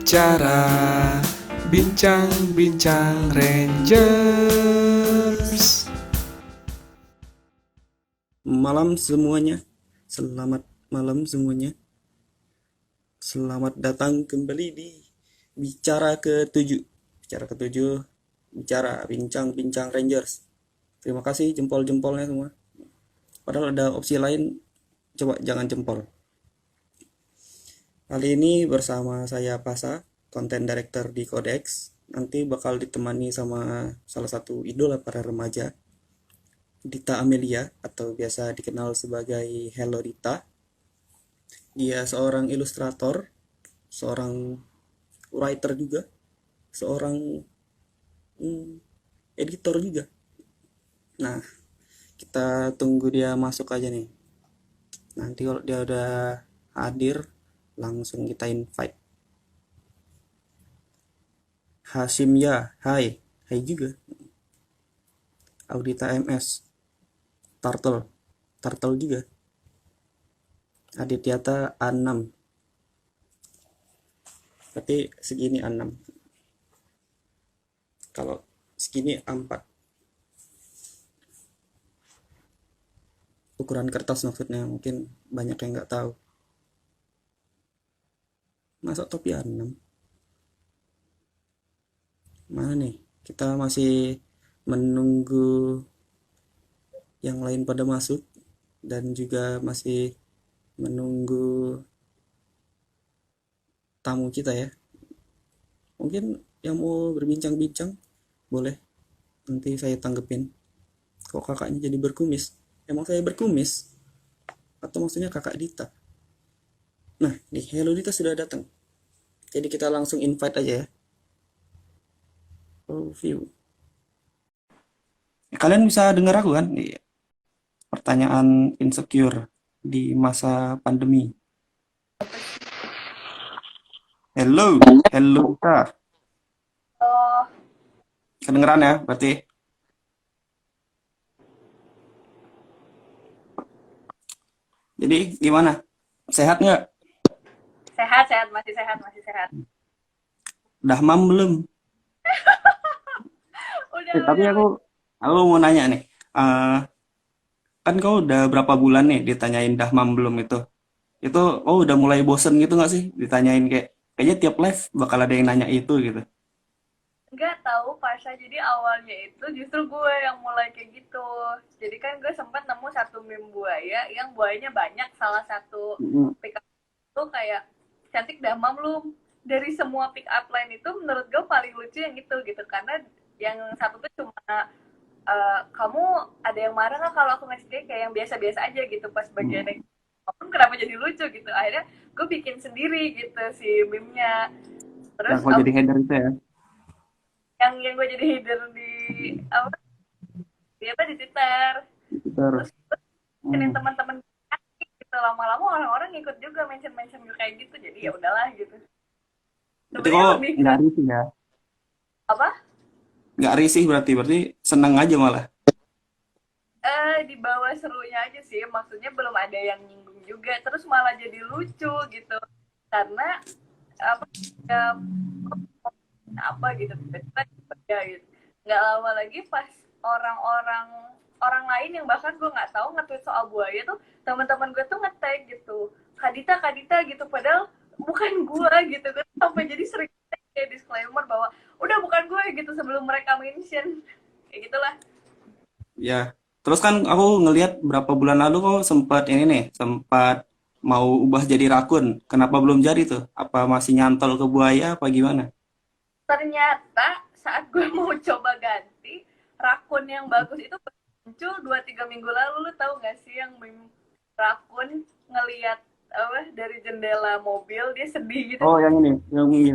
bicara, bincang-bincang Rangers. Malam semuanya, selamat malam semuanya. Selamat datang kembali di Bicara ke-7. Bicara bincang-bincang Rangers. Terima kasih jempol-jempolnya semua. Padahal ada opsi lain, coba jangan jempol. Kali ini bersama saya Pasa, Content Director di Codex. Nanti bakal ditemani sama salah satu idola para remaja, Dita Amelia, atau biasa dikenal sebagai Hello Dita. Dia seorang ilustrator, seorang writer juga, seorang editor juga. Nah, kita tunggu dia masuk aja nih. Nanti kalau dia udah hadir, langsung kita invite. Hashim ya, hai. Hai juga. Audita MS, Turtle juga. Adityata A6. Berarti segini A6. Kalau segini A4. Ukuran kertas maksudnya, mungkin banyak yang nggak tahu. Masa topi A6? Mana nih? Kita masih menunggu yang lain pada masuk dan juga masih menunggu tamu kita ya. Mungkin yang mau berbincang-bincang boleh, nanti saya tanggepin. Kok kakaknya jadi berkumis? Emang saya berkumis? Atau maksudnya kakak Dita? Nah, nih Hello Dita sudah datang. Jadi kita langsung invite aja ya. Oh, view. Kalian bisa dengar aku kan? Iya. Pertanyaan insecure di masa pandemi. Hello, hello Dita. Oh, Kedengeran ya berarti? Jadi gimana? Sehat nggak? sehat, sehat, masih sehat, masih sehat. Udah mam belum? Udah, Tapi udah, aku udah. mau nanya nih. Eh, kan kau udah berapa bulan nih ditanyain dah mam belum itu? Itu oh udah mulai bosen gitu nggak sih ditanyain kayak kayaknya tiap live bakal ada yang nanya itu gitu. Nggak tahu Pasha, jadi awalnya itu justru gue yang mulai kayak gitu. Jadi kan gue sempat nemu satu meme buaya yang buayanya banyak. Salah satu Mm, pick up itu kayak cantik dah mam lu. Dari semua pick up line itu menurut gue paling lucu yang itu gitu, karena yang satu tuh cuma kamu ada yang marah nggak kalau aku ngasih kayak yang biasa-biasa aja gitu, pas bagian yang mm. kenapa jadi lucu gitu. Akhirnya gue bikin sendiri gitu si meme-nya. Yang Terus kau jadi header itu ya. yang gue jadi header di apa, di apa, di Twitter. Twitter. Terus mentionin Hmm. teman-teman gitu, lama-lama orang-orang ikut juga mention gue kayak gitu, jadi ya udahlah gitu. Berarti Sebenarnya kok lebih ke nggak risih ya? apa, Nggak risih berarti seneng aja malah. di bawah serunya aja sih, maksudnya belum ada yang nyinggung juga, terus malah jadi lucu gitu, karena apa ya, apa gitu kita ya gitu. Nggak lama lagi pas orang-orang orang lain yang bahkan gue nggak tahu nge-tweet soal buaya tuh, teman-teman gue tuh nge-tag gitu, Kadita Kadita gitu, padahal bukan gue gitu kan, sampai jadi sering kayak disclaimer bahwa udah bukan gue gitu sebelum mereka mention kayak gitulah. Ya. Terus kan aku ngelihat berapa bulan lalu kok sempat ini nih, sempat mau ubah jadi rakun. Kenapa belum jadi tuh? Apa masih nyantol ke buaya apa gimana? Ternyata saat gue mau coba ganti, rakun yang bagus itu muncul 2-3 minggu lalu. Lu tahu gak sih yang meme rakun ngelihat apa dari jendela mobil dia sedih gitu. Oh, yang ini.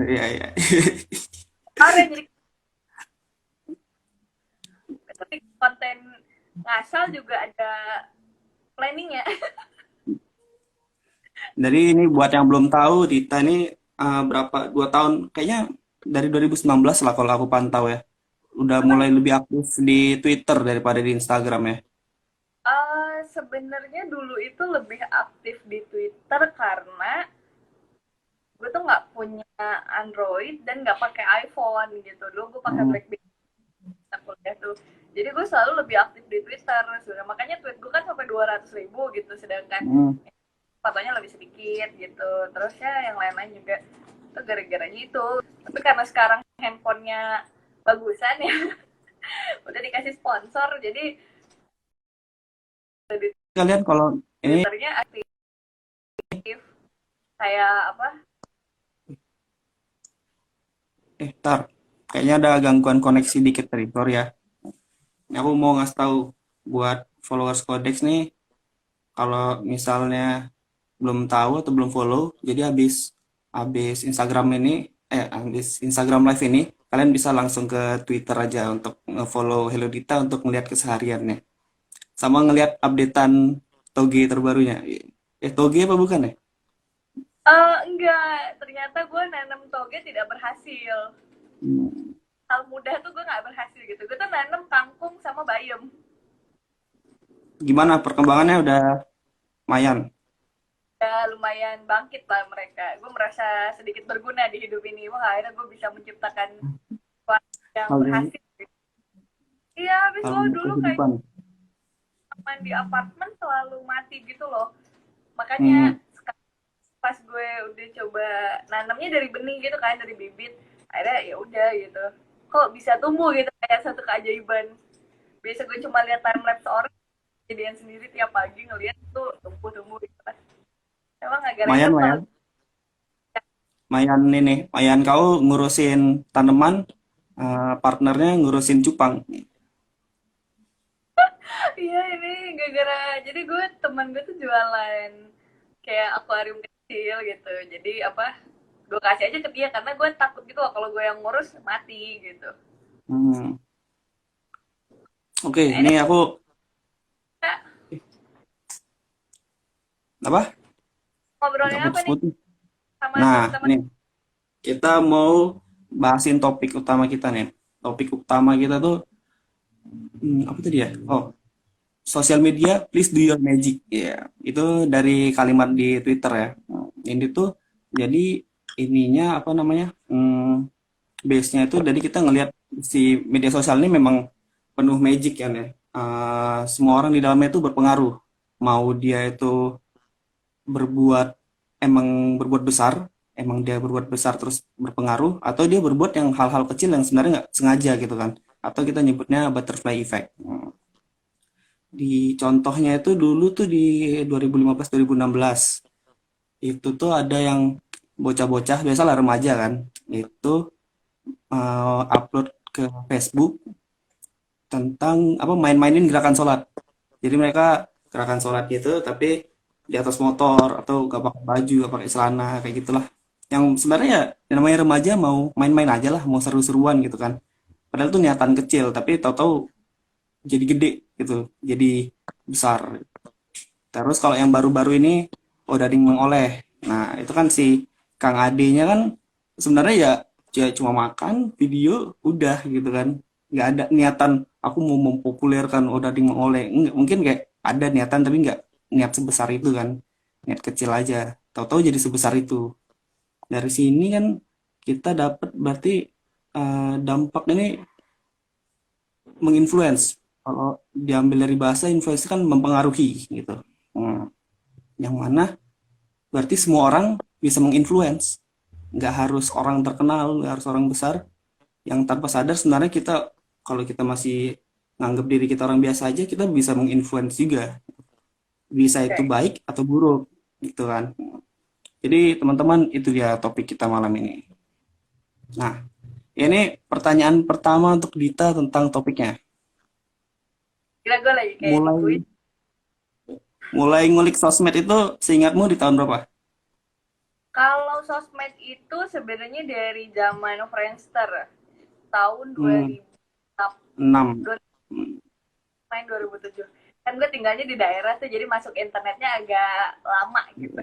Ya, ya. Parah, jadi konten ngasal juga ada planning ya. Jadi ini buat yang belum tahu, Dita ini berapa 2 tahun kayaknya dari 2019 lah kalau aku pantau ya. Udah mulai lebih aktif di Twitter daripada di Instagram ya. Sebenarnya dulu itu lebih aktif di Twitter karena gue tuh nggak punya Android dan nggak pakai iPhone gitu. Dulu gue pakai Hmm. BlackBerry kuliah tuh. Jadi gue selalu lebih aktif di Twitter sebenarnya. Makanya tweet gue kan sampai 200.000 gitu, sedangkan Hmm. fotonya lebih sedikit gitu. Terus ya yang lain-lain juga itu gara-garanya itu. Tapi karena sekarang handphonenya bagusan ya, udah dikasih sponsor, jadi di Kalian kalau ini Twitternya aktif kayak apa? tar, kayaknya ada gangguan koneksi dikit tadi, sorry ya. Ini aku mau ngasih tahu buat followers Codex nih, kalau misalnya belum tahu atau belum follow, jadi habis habis Instagram ini, habis Instagram Live ini, kalian bisa langsung ke Twitter aja untuk nge-follow Hello Dita untuk ngeliat kesehariannya. Sama ngeliat updatean Toge terbarunya. Toge apa bukan ya? Enggak, ternyata gue nanam toge tidak berhasil. Hmm. Hal mudah tuh gue nggak berhasil gitu. Gue tuh nanam kangkung sama bayam. Gimana perkembangannya udah lumayan. Ya lumayan bangkit lah mereka. Gue merasa sedikit berguna di hidup ini. Wah akhirnya gue bisa menciptakan sesuatu yang Hal yang berhasil. Iya, habis hal lo untuk dulu kayak kehidupan. main di apartemen selalu mati gitu loh. Hmm. Makanya pas gue udah coba nanamnya dari benih gitu kan, dari bibit, akhirnya ya udah gitu. Kok bisa tumbuh gitu kayak satu keajaiban. Biasa gue cuma lihat time lapse orang jadian sendiri tiap pagi ngeliat tuh tumbuh-tumbuh gitu kan. Emang agak Lumayan random lah ya. kalau Lumayan ini, lumayan kau ngurusin tanaman, partnernya ngurusin cupang. iya ini gara-gara jadi gue teman gue tuh jualan kayak akuarium kecil gitu. Jadi apa? Gue kasih aja ke dia karena gue takut gitu loh kalau gue yang ngurus mati gitu. Hmm. Oke, Nah, ini ini aku kita apa? Agak ngobrolin apa nih putus-putus. sama Nah, teman-teman? nih kita mau bahasin topik utama kita nih. Topik utama kita tuh apa tadi ya? Oh, social media, please do your magic. Ya, itu dari kalimat di Twitter ya. Ini tuh jadi ininya apa namanya? Base-nya itu dari kita ngelihat si media sosial ini memang penuh magic kan ya. Semua orang di dalamnya itu berpengaruh. Mau dia itu berbuat berbuat besar, emang dia berbuat besar terus berpengaruh, atau dia berbuat yang hal-hal kecil yang sebenarnya nggak sengaja gitu kan. Atau kita nyebutnya butterfly effect. Di contohnya itu dulu tuh di 2015-2016 itu tuh ada yang bocah-bocah biasalah remaja kan itu upload ke Facebook tentang apa main-mainin gerakan sholat. Jadi mereka gerakan sholat gitu tapi di atas motor atau gak pakai baju, gak pakai celana kayak gitulah. Yang sebenarnya ya yang namanya remaja mau main-main aja lah, mau seru-seruan gitu kan. Padahal tuh niatan kecil tapi tahu-tahu jadi gede gitu, jadi besar. Terus kalau yang baru-baru ini Odading Mengoleh. Nah, itu kan si Kang Ade-nya kan sebenarnya ya cuma makan video udah gitu kan. Nggak ada niatan aku mau mempopulerkan Odading Mengoleh. Nggak, mungkin kayak ada niatan tapi nggak niat sebesar itu kan. Niat kecil aja. Tahu-tahu jadi sebesar itu. Dari sini kan kita dapat berarti dampak ini menginfluence. Kalau diambil dari bahasa influence kan mempengaruhi gitu. Hmm. Yang mana berarti semua orang bisa menginfluence. Nggak harus orang terkenal, nggak harus orang besar. Yang tanpa sadar sebenarnya kita, kalau kita masih nganggap diri kita orang biasa aja, kita bisa menginfluence juga. Bisa itu Oke. baik atau buruk, gitu kan. Jadi teman-teman itu dia topik kita malam ini. Nah, ini pertanyaan pertama untuk Dita tentang topiknya. Kira gue lagi kayak di Mulai kuis. mulai ngulik sosmed itu seingatmu di tahun berapa? Kalau sosmed itu sebenarnya dari zaman Friendster tahun Hmm, 2000 6. 2007. Kan gue tinggalnya di daerah tuh jadi masuk internetnya agak lama gitu.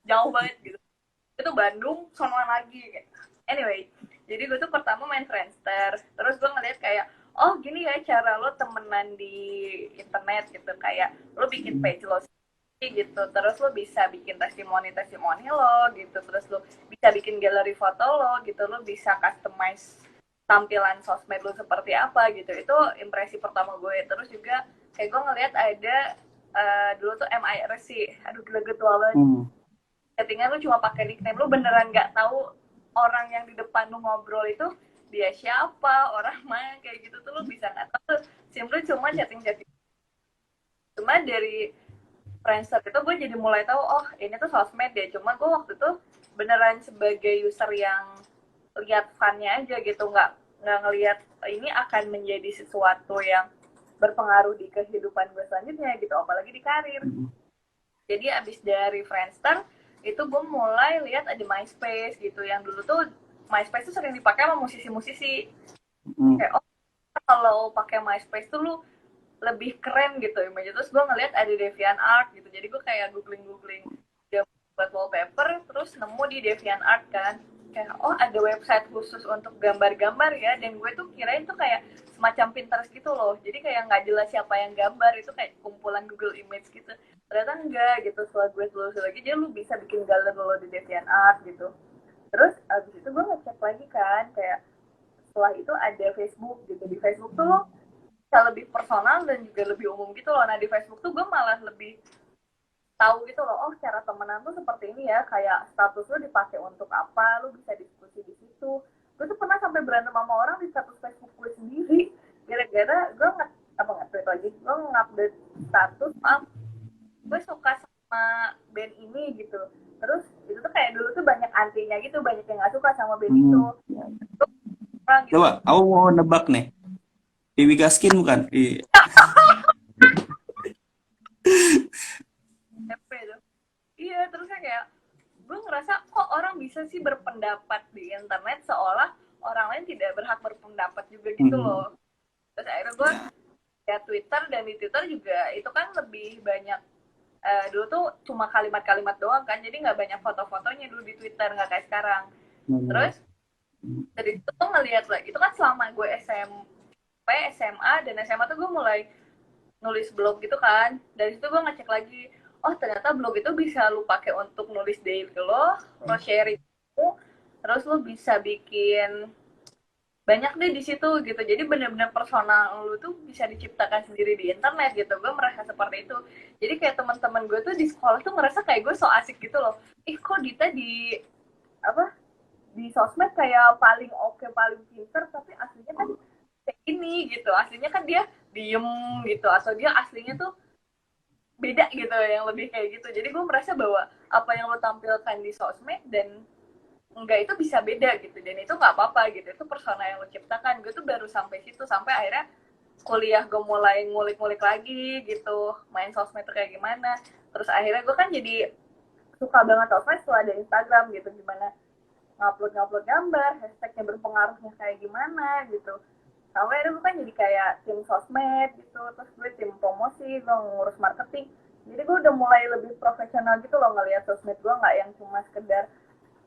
Jauh banget gitu. Itu Bandung sonoan lagi kayak. Anyway, jadi gue tuh pertama main Friendster, terus gue ngeliat kayak oh gini ya cara lo temenan di internet gitu, kayak lo bikin page lo gitu, terus lo bisa bikin testimoni lo gitu, terus lo bisa bikin galeri foto lo gitu, lo bisa customize tampilan sosmed lo seperti apa gitu. Itu impresi pertama gue. Terus juga kayak gue ngeliat ada dulu tuh MIRC, aduh gila tua banget, settingan lu cuma pakai nickname, lu beneran nggak tahu orang yang di depan lu ngobrol itu dia siapa, orang mana, kayak gitu tuh lu bisa nggak tahu. Simply cuma chatting. Cuma dari Friendster itu gue jadi mulai tahu, oh ini tuh sosmed ya. Cuma gue waktu itu beneran sebagai user yang lihat funnya aja gitu, nggak ngelihat ini akan menjadi sesuatu yang berpengaruh di kehidupan gue selanjutnya gitu, apalagi di karir. Jadi abis dari Friendster itu gue mulai lihat ada MySpace gitu, yang dulu tuh MySpace tuh sering dipakai sama musisi-musisi. Kayak oh kalau pakai MySpace tuh lu lebih keren gitu image. Terus gue ngeliat ada DeviantArt gitu, jadi gue kayak googling dia buat wallpaper, terus nemu di DeviantArt kan, kayak oh ada website khusus untuk gambar-gambar ya. Dan gue tuh kirain tuh kayak semacam Pinterest gitu loh, jadi kayak nggak jelas siapa yang gambar, itu kayak kumpulan Google Image gitu. Ternyata enggak gitu, setelah gue telusuri lagi, jadi lu bisa bikin galeri lo di DeviantArt gitu. Terus abis itu gue ngecek lagi kan, kayak setelah itu ada Facebook gitu. Di Facebook tuh lo bisa lebih personal dan juga lebih umum gitu loh. Nah di Facebook tuh gue malah lebih tahu gitu loh, oh cara temenan tuh seperti ini ya, kayak status lu dipakai untuk apa, lu bisa diskusi di situ. Gue tuh pernah sampai berantem sama orang di status Facebook gue sendiri, gara-gara gue nge-tweet lagi, gue nge-update status, maaf gue suka sama band ini gitu. Terus itu tuh kayak dulu tuh banyak antinya gitu, banyak yang gak suka sama band itu. Orang gitu. Coba, aku mau nebak nih. Dewi Gaskin bukan? SMP tuh. Iya, terusnya kayak gue ngerasa kok orang bisa sih berpendapat di internet seolah orang lain tidak berhak berpendapat juga gitu loh. Terus akhirnya gue ya Twitter, dan di Twitter juga itu kan lebih banyak dulu tuh cuma kalimat-kalimat doang kan, jadi nggak banyak foto-fotonya dulu di Twitter, nggak kayak sekarang. Terus dari itu tuh ngelihat lagi, itu kan selama gue SMP, SMA, dan SMA tuh gue mulai nulis blog gitu kan. Dari situ gue ngecek lagi, oh ternyata blog itu bisa lu pakai untuk nulis daily lo sharing, terus lu bisa bikin banyak deh di situ gitu. Jadi benar-benar personal lu tuh bisa diciptakan sendiri di internet gitu. Gue merasa seperti itu. Jadi kayak teman-teman gue tuh di sekolah tuh ngerasa kayak gue so asik gitu loh. Kok Dita di apa di sosmed kayak paling oke, paling pinter, tapi aslinya kan kayak ini gitu. Aslinya kan dia diem gitu, atau dia aslinya tuh beda gitu, yang lebih kayak gitu. Jadi gue merasa bahwa apa yang lo tampilkan di sosmed dan enggak itu bisa beda gitu, dan itu nggak apa-apa gitu, itu persona yang lo ciptakan. Gue tuh baru sampai situ, sampai akhirnya kuliah gue mulai ngulik-ngulik lagi gitu, main sosmed tuh kayak gimana. Terus akhirnya gue kan jadi suka banget sosmed setelah ada Instagram gitu, gimana ngupload gambar, hashtagnya berpengaruhnya kayak gimana gitu. Sampai akhirnya gue kan jadi kayak tim sosmed gitu, terus gue tim promosi, gue ngurus marketing. Jadi gue udah mulai lebih profesional gitu loh ngeliat sosmed gue, nggak yang cuma sekedar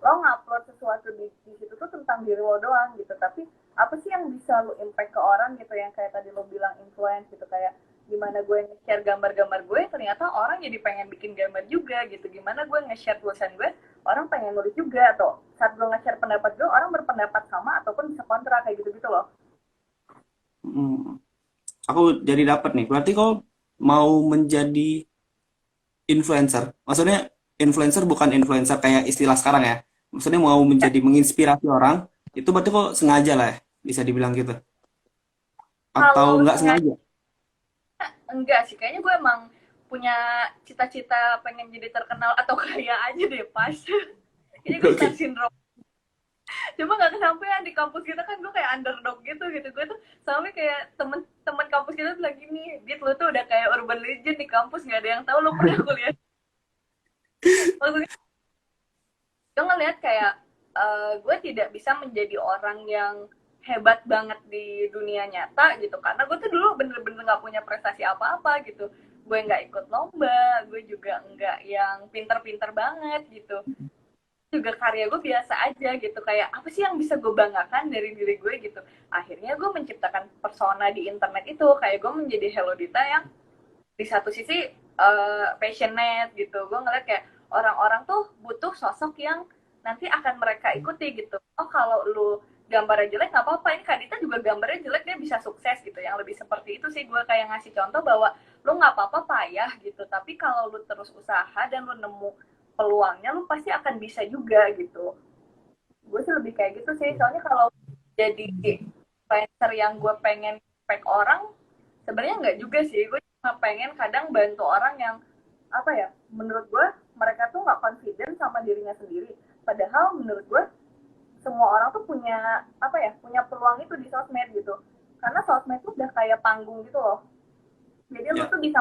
lo ngupload sesuatu di situ tuh tentang diri lo doang gitu, tapi apa sih yang bisa lo impact ke orang gitu, yang kayak tadi lo bilang influence gitu, kayak gimana gue nge-share gambar-gambar gue, ternyata orang jadi pengen bikin gambar juga gitu. Gimana gue nge-share tulisan gue, orang pengen nulis juga, atau saat gue nge-share pendapat gue, orang berpendapat sama ataupun bisa kontra, kayak gitu-gitu loh. Aku jadi dapat nih. Berarti kau mau menjadi influencer. Maksudnya influencer bukan influencer kayak istilah sekarang ya. Maksudnya mau menjadi menginspirasi orang, itu berarti kok sengaja lah ya, bisa dibilang gitu. Atau Kalau nggak sengaja sengaja? enggak sih, kayaknya gue emang punya cita-cita pengen jadi terkenal atau kaya aja deh pas. Kayaknya gue star Oke. syndrome. Cuma nggak kesampaian di kampus kita kan, gue kayak underdog gitu. Gue tuh sampai kayak temen-temen kampus kita tuh lagi nih, Dit lu tuh udah kayak urban legend di kampus, nggak ada yang tahu lu pernah kuliah. Maksudnya gue ngeliat kayak gue tidak bisa menjadi orang yang hebat banget di dunia nyata gitu, karena gue tuh dulu bener-bener nggak punya prestasi apa-apa gitu. Gue nggak ikut lomba, gue juga nggak yang pinter-pinter banget gitu, juga karya gue biasa aja gitu. Kayak apa sih yang bisa gue banggakan dari diri gue gitu. Akhirnya gue menciptakan persona di internet itu, kayak gue menjadi Hello Dita yang di satu sisi passionate gitu. Gue ngeliat kayak orang-orang tuh butuh sosok yang nanti akan mereka ikuti gitu. Oh kalau lu gambarnya jelek nggak apa-apa, ini Kadita juga gambarnya jelek dia bisa sukses gitu. Yang lebih seperti itu sih gue kayak ngasih contoh bahwa lu nggak apa-apa payah gitu, tapi kalau lu terus usaha dan lu nemu peluangnya lu pasti akan bisa juga gitu. Gue sih lebih kayak gitu sih, soalnya kalau jadi influencer yang gue pengen impact orang, sebenarnya nggak juga sih. Gue cuma pengen kadang bantu orang yang apa ya, menurut gue mereka tuh nggak confident sama dirinya sendiri, padahal menurut gue semua orang tuh punya apa ya, punya peluang itu di sosmed gitu, karena sosmed tuh udah kayak panggung gitu loh. Jadi lu Ya. tuh bisa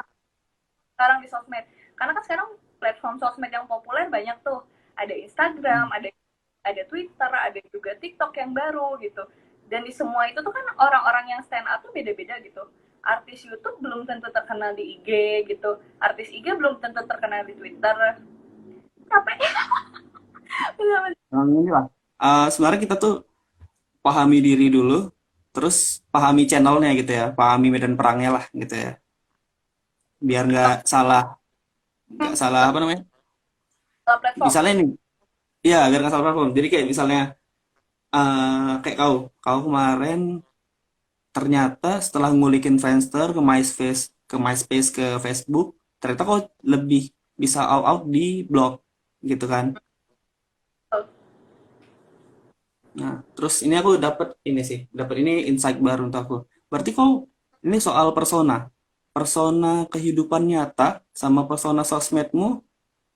sekarang di sosmed, karena kan sekarang platform sosmed yang populer banyak tuh, ada Instagram, ada Twitter, ada juga TikTok yang baru gitu. Dan di semua itu tuh kan orang-orang yang stand up tuh beda-beda gitu. Artis YouTube belum tentu terkenal di IG gitu. Artis IG belum tentu terkenal di Twitter. Capek. Yang ini lah. Sebenarnya kita tuh pahami diri dulu, terus pahami channelnya gitu ya, pahami medan perangnya lah gitu ya, biar nggak salah apa namanya? Platform. Misalnya nih, ya biar nggak salah platform. Jadi kayak misalnya kayak kau kemarin ternyata setelah ngulikin Friendster ke MySpace ke Facebook, ternyata kau lebih bisa all out di blog gitu kan. Nah, terus ini aku dapat ini insight baru untuk aku. Berarti kau ini soal persona kehidupan nyata sama persona sosmedmu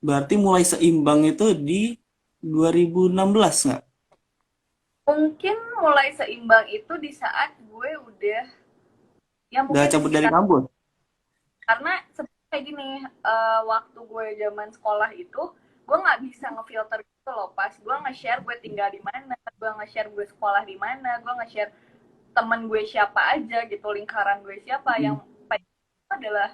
berarti mulai seimbang itu di 2016 nggak? Mungkin mulai seimbang itu di saat gue udah, ya Udah mungkin cabut dari sekitar, kampus? karena sebenarnya kayak gini, waktu gue zaman sekolah itu gue nggak bisa ngefilter gitu loh, pas gue nge-share gue tinggal di mana, gue nge-share gue sekolah di mana, gue nge-share temen gue siapa aja gitu, lingkaran gue siapa, Hmm. yang itu adalah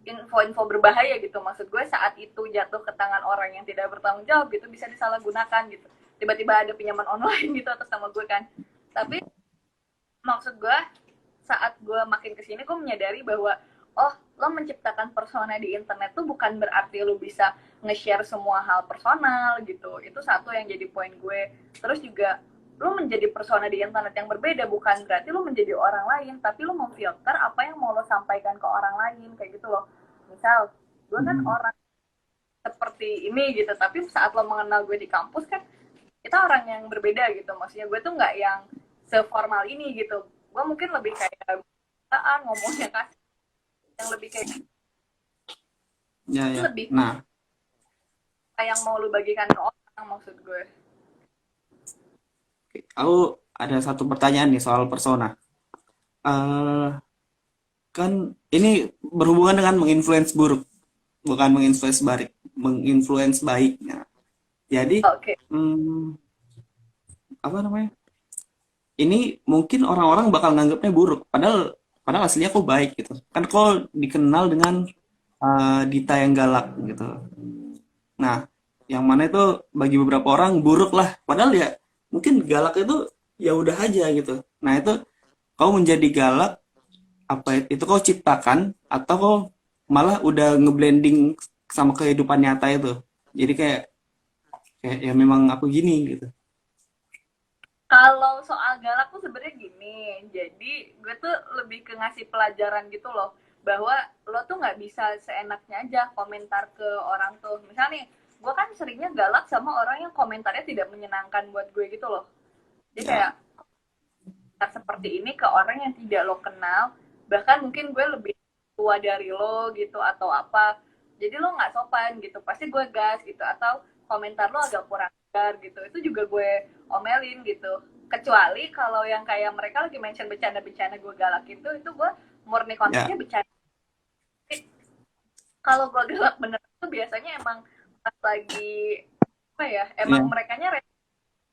info-info berbahaya gitu. Maksud gue saat itu jatuh ke tangan orang yang tidak bertanggung jawab gitu, bisa disalahgunakan gitu, tiba-tiba ada pinjaman online gitu atas nama gue kan. Tapi maksud gue saat gue makin kesini gue menyadari bahwa oh, lo menciptakan persona di internet tuh bukan berarti lo bisa nge-share semua hal personal gitu. Itu satu yang jadi poin gue. Terus juga lo menjadi persona di internet yang berbeda bukan berarti lo menjadi orang lain, tapi lo memfilter apa yang mau lo sampaikan ke orang lain kayak gitu loh. Misal gue kan Hmm. orang seperti ini gitu, tapi saat lo mengenal gue di kampus kan kita orang yang berbeda gitu. Maksudnya gue tuh nggak yang seformal ini gitu. Gue mungkin lebih kayak ngomongnya kasih, yang lebih kayak Ya, ya. lebih Nah, apa yang mau lu bagikan ke orang, maksud gue. aku ada satu pertanyaan nih soal persona. eh Kan ini berhubungan dengan menginfluence buruk, bukan menginfluence baik. Nah, jadi, Oke, okay. apa namanya? Ini mungkin orang-orang bakal nganggapnya buruk, padahal padahal aslinya kok baik gitu. Kan kok dikenal dengan Dita yang galak gitu. Nah, yang mana itu bagi beberapa orang buruk lah, padahal ya mungkin galak itu ya udah aja gitu. Nah, itu kau menjadi galak apa itu kau ciptakan atau kau malah udah ngeblending sama kehidupan nyata itu. Jadi kayak kayak ya memang aku gini gitu. Kalau soal galak tuh sebenarnya gini, jadi gue tuh lebih ke ngasih pelajaran gitu loh, bahwa lo tuh nggak bisa seenaknya aja komentar ke orang tuh. Misalnya nih, gue kan seringnya galak sama orang yang komentarnya tidak menyenangkan buat gue gitu loh. Jadi Ya, kayak seperti ini ke orang yang tidak lo kenal, bahkan mungkin gue lebih tua dari lo gitu atau apa, jadi lo nggak sopan gitu, pasti gue gas gitu, atau komentar lo agak kurang ajar gitu, itu juga gue omelin gitu. Kecuali kalau yang kayak mereka lagi mention bercanda-bercanda gue galak itu gue murni ya, konteksnya bercanda. Kalau gue galak bener tuh biasanya emang pas lagi apa ya, emang ya. mereka nya abis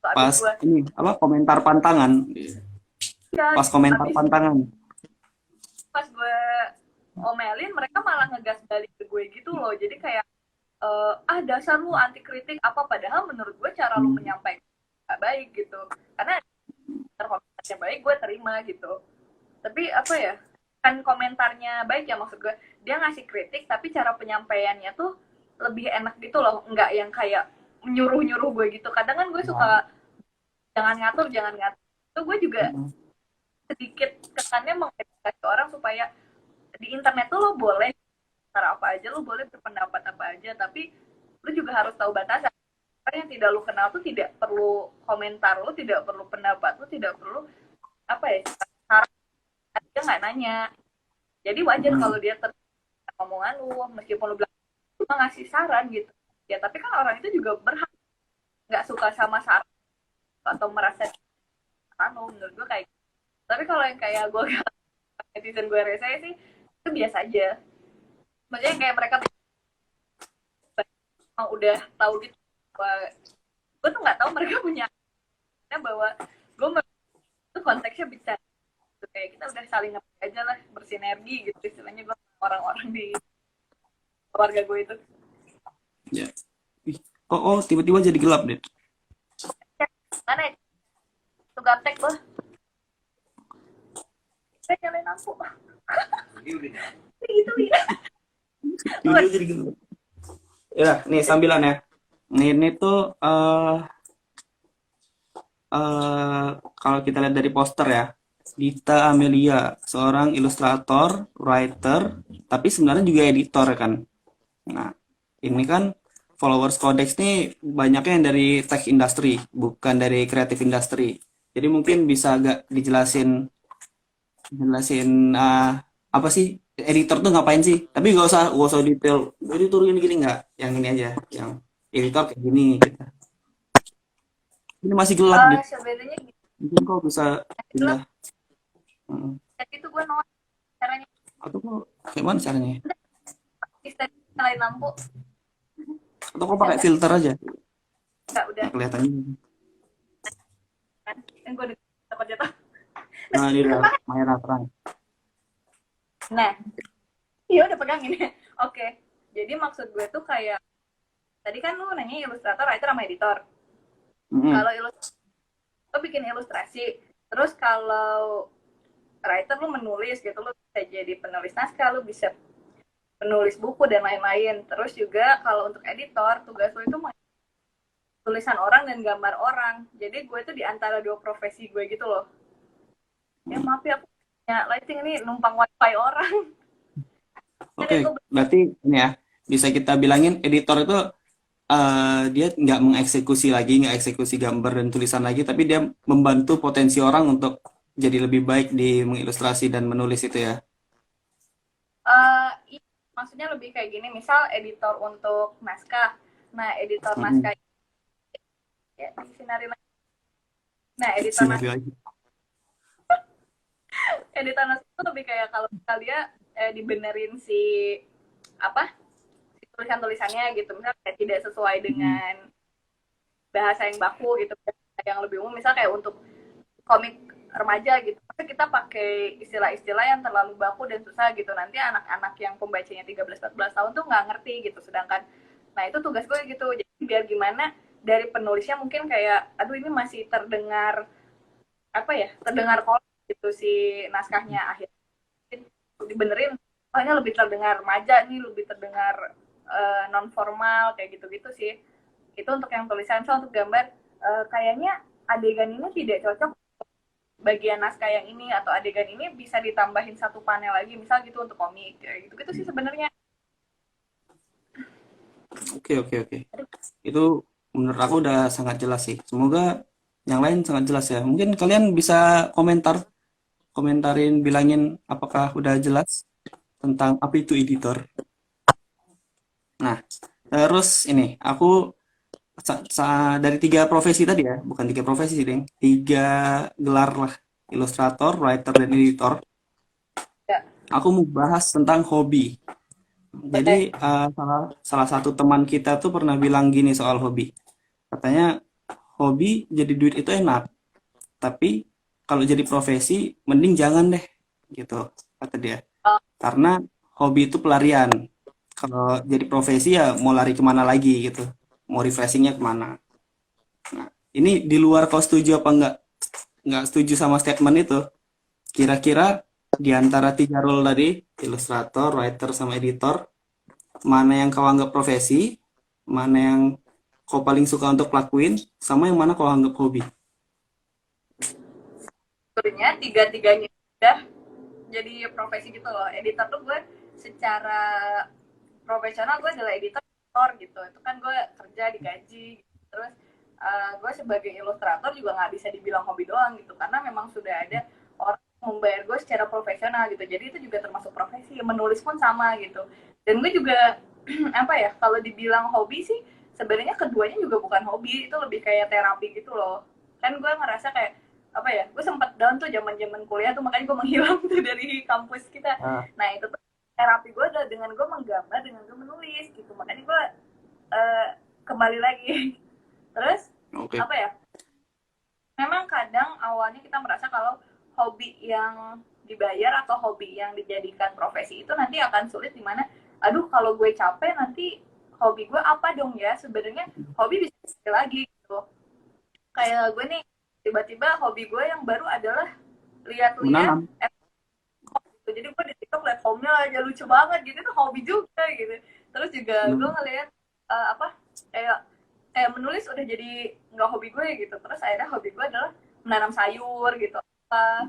Pas gue, ini apa komentar pantangan, ya pas komentar abis pantangan. pas gue omelin mereka malah ngegas balik ke gue gitu loh, jadi kayak dasar lu anti kritik apa, padahal menurut gue cara lu Hmm. menyampaikan gak baik gitu, karena komentarnya baik gue terima gitu. Tapi apa ya, kan komentarnya baik ya, maksud gue dia ngasih kritik tapi cara penyampaiannya tuh lebih enak gitu loh, nggak yang kayak nyuruh-nyuruh gue gitu. Kadang kan gue suka jangan ngatur itu, gue juga Mm-mm. sedikit kesannya mengedukasi orang supaya di internet tuh lo boleh cara apa aja, lo boleh berpendapat apa aja, tapi lo juga harus tahu batasan. Orang yang tidak lo kenal tuh tidak perlu komentar lo, tidak perlu pendapat lo, tidak perlu apa ya, saran, dia nggak nanya. Jadi wajar kalau Mm-mm. dia omongan lu, meskipun lu bilang cuma ngasih saran gitu ya, tapi kan orang itu juga berhak nggak suka sama saran atau merasa saran lo, menurut gue kayak gitu. Tapi kalau yang kayak gue netizen gue rese sih itu biasa aja, maksudnya kayak mereka udah tahu gitu bahwa gue tuh nggak tahu mereka punya bahwa gue itu konteksnya bisa gitu. Kayak kita udah saling ngerti aja lah, bersinergi gitu istilahnya, gue orang-orang di keluarga gue itu. Ya. Ih, oh, tiba-tiba jadi gelap deh. Ya, mana ya tuh gaptek bah, saya nyalain lampu gitu ya. Tiba-tiba jadi gelap. Ya, nih sambilan ya. Ini tuh kalau kita lihat dari poster ya, Dita Amelia, seorang ilustrator, writer, tapi sebenarnya juga editor kan. Nah, ini kan followers Codex nih banyaknya yang dari tech industry, bukan dari creative industry. Jadi mungkin bisa agak jelasin apa sih editor tuh ngapain sih? Tapi gak usah detail. Editor gini-gini nggak, yang ini aja, yang editor kayak gini. Gitu. Ini masih gelap deh. Sebenarnya gitu, Mungkin kok bisa pindah. Mm. jadi itu gue nolak caranya, Atau kok kayak mana caranya? bisa nyalain lampu. Atau kok pakai filter aja? Enggak, udah Nggak kelihatan juga. kan gue udah takut jatuh. Nah, ini udah merah terang. Nah, iya udah pegang ini. Oke, jadi maksud gue tuh kayak tadi kan lu nanya ilustrator, writer sama editor. Mm-mm. Kalau ilustrator lu bikin ilustrasi, terus kalau writer lu menulis gitu, lu bisa jadi penulis naskah, lu bisa penulis buku dan lain-lain. Terus juga kalau untuk editor, tugas lu itu tulisan orang dan gambar orang. Jadi gue tuh di antara dua profesi gue gitu loh. Ya maaf ya, aku punya lighting ini numpang wifi orang. Oke, berarti ini ya bisa kita bilangin editor itu dia nggak mengeksekusi lagi, nggak eksekusi gambar dan tulisan lagi, tapi dia membantu potensi orang untuk jadi lebih baik di mengilustrasi dan menulis itu ya. Iya, maksudnya lebih kayak gini, misal editor untuk naskah. Nah, editor Mm-mm. naskah ya disinari lagi. Nah, Sinergi lagi. editor naskah itu lebih kayak kalau misal dia dibenerin si apa? Si tulisan-tulisannya gitu. Misal kayak tidak sesuai Mm-mm. dengan bahasa yang baku gitu, yang lebih umum, misal kayak untuk komik remaja gitu, tapi kita pakai istilah-istilah yang terlalu baku dan susah gitu, nanti anak-anak yang pembacanya 13-14 tahun tuh nggak ngerti gitu. Sedangkan nah itu tugas gue gitu, jadi biar gimana dari penulisnya mungkin kayak aduh ini masih terdengar apa ya, terdengar kolot gitu si naskahnya, akhirnya dibenerin, oh ini lebih terdengar remaja nih, lebih terdengar non formal kayak gitu-gitu sih. Itu untuk yang tulisan. So untuk gambar kayaknya adegan ini tidak cocok bagian naskah yang ini, atau adegan ini bisa ditambahin satu panel lagi misal gitu untuk komik kayak gitu sih sebenarnya. Oke, oke, oke. Itu menurut aku udah sangat jelas sih. Semoga yang lain sangat jelas ya. Mungkin kalian bisa komentarin, bilangin apakah udah jelas tentang apa itu editor. Nah, terus ini aku dari tiga profesi tadi ya, bukan tiga profesi sih, Deng. Tiga gelar lah, ilustrator, writer, dan editor. Ya, Aku mau bahas tentang hobi. boleh. Jadi salah satu teman kita tuh pernah bilang gini soal hobi. Katanya hobi jadi duit itu enak, tapi kalau jadi profesi mending jangan deh, gitu kata dia. Oh, Karena hobi itu pelarian. Kalau jadi profesi ya mau lari kemana lagi gitu, mau refreshingnya kemana. Nah, ini di luar kau setuju apa enggak setuju sama statement itu? Kira-kira Di antara tiga role tadi, ilustrator, writer, sama editor, mana yang kau anggap profesi, mana yang kau paling suka untuk lakuin, sama yang mana kau anggap hobi? Sebenarnya tiga-tiganya udah jadi profesi gitu loh. Editor tuh gue secara profesional gue adalah editor gitu. Itu kan gue kerja digaji. Terus gue sebagai ilustrator juga nggak bisa dibilang hobi doang gitu, karena memang sudah ada orang yang membayar gue secara profesional gitu. Jadi itu juga termasuk profesi. Menulis pun sama gitu. Dan gue juga apa ya, kalau dibilang hobi sih sebenarnya keduanya juga bukan hobi, itu lebih kayak terapi gitu loh. Kan gue ngerasa kayak apa ya, gue sempat down tuh zaman kuliah tuh, makanya gue menghilang tuh dari kampus kita. Ah, Nah itu tuh terapi gue adalah dengan gue menggambar, dengan gue menulis gitu, makanya gue uh, kembali lagi. Terus oke. apa ya, memang kadang awalnya kita merasa kalau hobi yang dibayar atau hobi yang dijadikan profesi itu nanti akan sulit, dimana aduh kalau gue capek nanti hobi gue apa dong ya. Sebenarnya hobi bisa lagi gitu. Kayak gue nih, tiba-tiba hobi gue yang baru adalah lihat-lihat Menanam. gitu. Jadi gue di TikTok liat home-nya aja lucu banget gitu, itu hobi juga gitu. Terus juga gue Hmm. ngeliat apa, kayak kayak menulis udah jadi nggak hobi gue gitu. Terus akhirnya hobi gue adalah menanam sayur gitu, apa,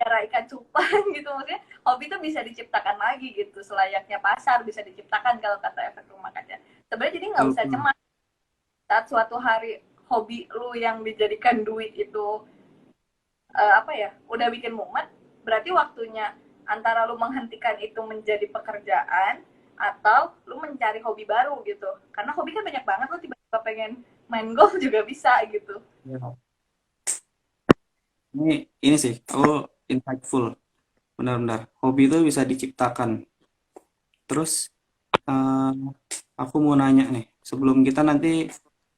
cara ikan cupang gitu. Maksudnya hobi tuh bisa diciptakan lagi gitu, selayaknya pasar bisa diciptakan kalau kata efek rumah kaca. Sebenarnya jadi nggak usah Betul. cemas saat suatu hari hobi lu yang dijadikan duit itu apa ya, udah bikin mumet, berarti waktunya antara lu menghentikan itu menjadi pekerjaan atau lu mencari hobi baru gitu. Karena hobi kan banyak banget, lu tiba-tiba pengen main golf juga bisa gitu. Ya. Ini sih, aku insightful, benar-benar. Hobi itu bisa diciptakan. Terus eh, aku mau nanya nih, sebelum kita nanti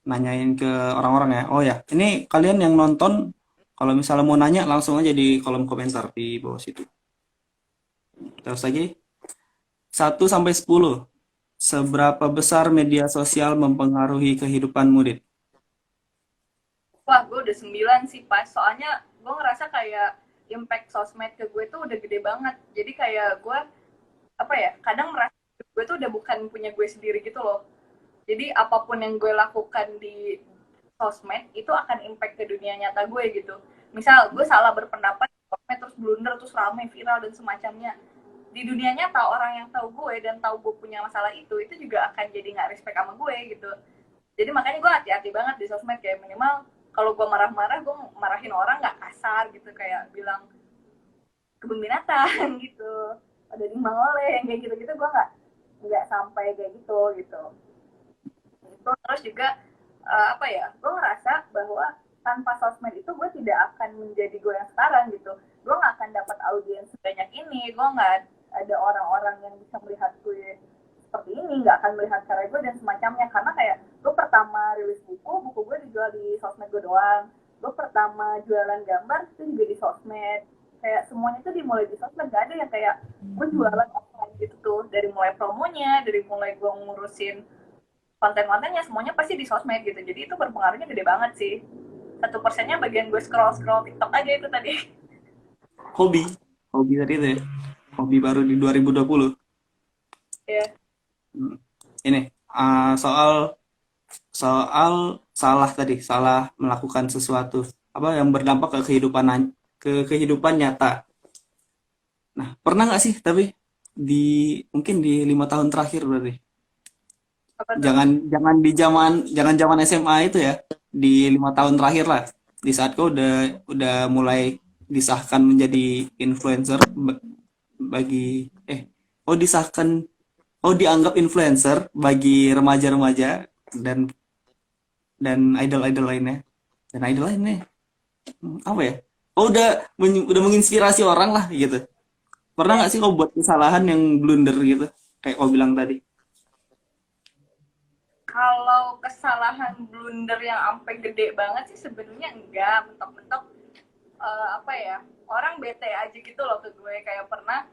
nanyain ke orang-orang ya. Oh ya, ini kalian yang nonton, kalau misalnya mau nanya langsung aja di kolom komentar di bawah situ. Terus lagi, 1 sampai 10, seberapa besar media sosial mempengaruhi kehidupan murid? Wah, gue udah 9 sih pas, soalnya gue ngerasa kayak impact sosmed ke gue tuh udah gede banget. Jadi kayak gue apa ya, kadang merasa gue tuh udah bukan punya gue sendiri gitu loh. Jadi apapun yang gue lakukan di sosmed itu akan impact ke dunia nyata gue gitu. Misal gue salah berpendapat di sosmed, terus blunder, terus rame viral dan semacamnya, di dunia nyata orang yang tahu gue dan tahu gue punya masalah itu juga akan jadi nggak respect sama gue gitu. Jadi makanya gue hati-hati banget di sosmed, kayak minimal kalau gue marah-marah, gue marahin orang nggak kasar gitu, kayak bilang kebun binatang gitu, ada di Mangole yang kayak gitu-gitu. Gue nggak sampai kayak gitu gitu. Itu terus juga apa ya, gue ngerasa bahwa tanpa sosmed itu gue tidak akan menjadi gue yang sekarang gitu. Gue nggak akan dapat audiens sebanyak ini, gue nggak ada orang-orang yang bisa melihat gue seperti ini, nggak akan melihat karya gue dan semacamnya. Karena kayak gue pertama rilis buku gue dijual di sosmed gue doang. Gue pertama jualan gambar itu juga di sosmed. Kayak semuanya itu dimulai di sosmed, gak ada yang kayak gue jualan offline gitu tuh. Dari mulai promonya, dari mulai gue ngurusin konten-kontennya, semuanya pasti di sosmed gitu. Jadi itu berpengaruhnya gede banget sih. 1%-nya bagian gue scroll-scroll TikTok aja itu tadi. Hobi, hobi tadi itu ya. Hobi baru di 2020. Ya. Hmm. Ini soal soal salah tadi, salah melakukan sesuatu apa yang berdampak ke kehidupan nyata. Nah, pernah nggak sih tapi di mungkin di 5 tahun terakhir berarti, Apa tuh? jangan zaman SMA itu ya, di 5 tahun terakhir lah, di saat kau udah mulai disahkan menjadi influencer bagi disahkan, dianggap influencer bagi remaja-remaja dan idol-idol lainnya, apa ya, udah menginspirasi orang lah gitu. Pernah Ya. nggak sih kau buat kesalahan yang blunder gitu, kayak kau bilang tadi? Kalau kesalahan blunder yang sampai gede banget sih sebenarnya enggak, mentok-mentok apa ya, orang bete aja gitu loh ke gue. Kayak pernah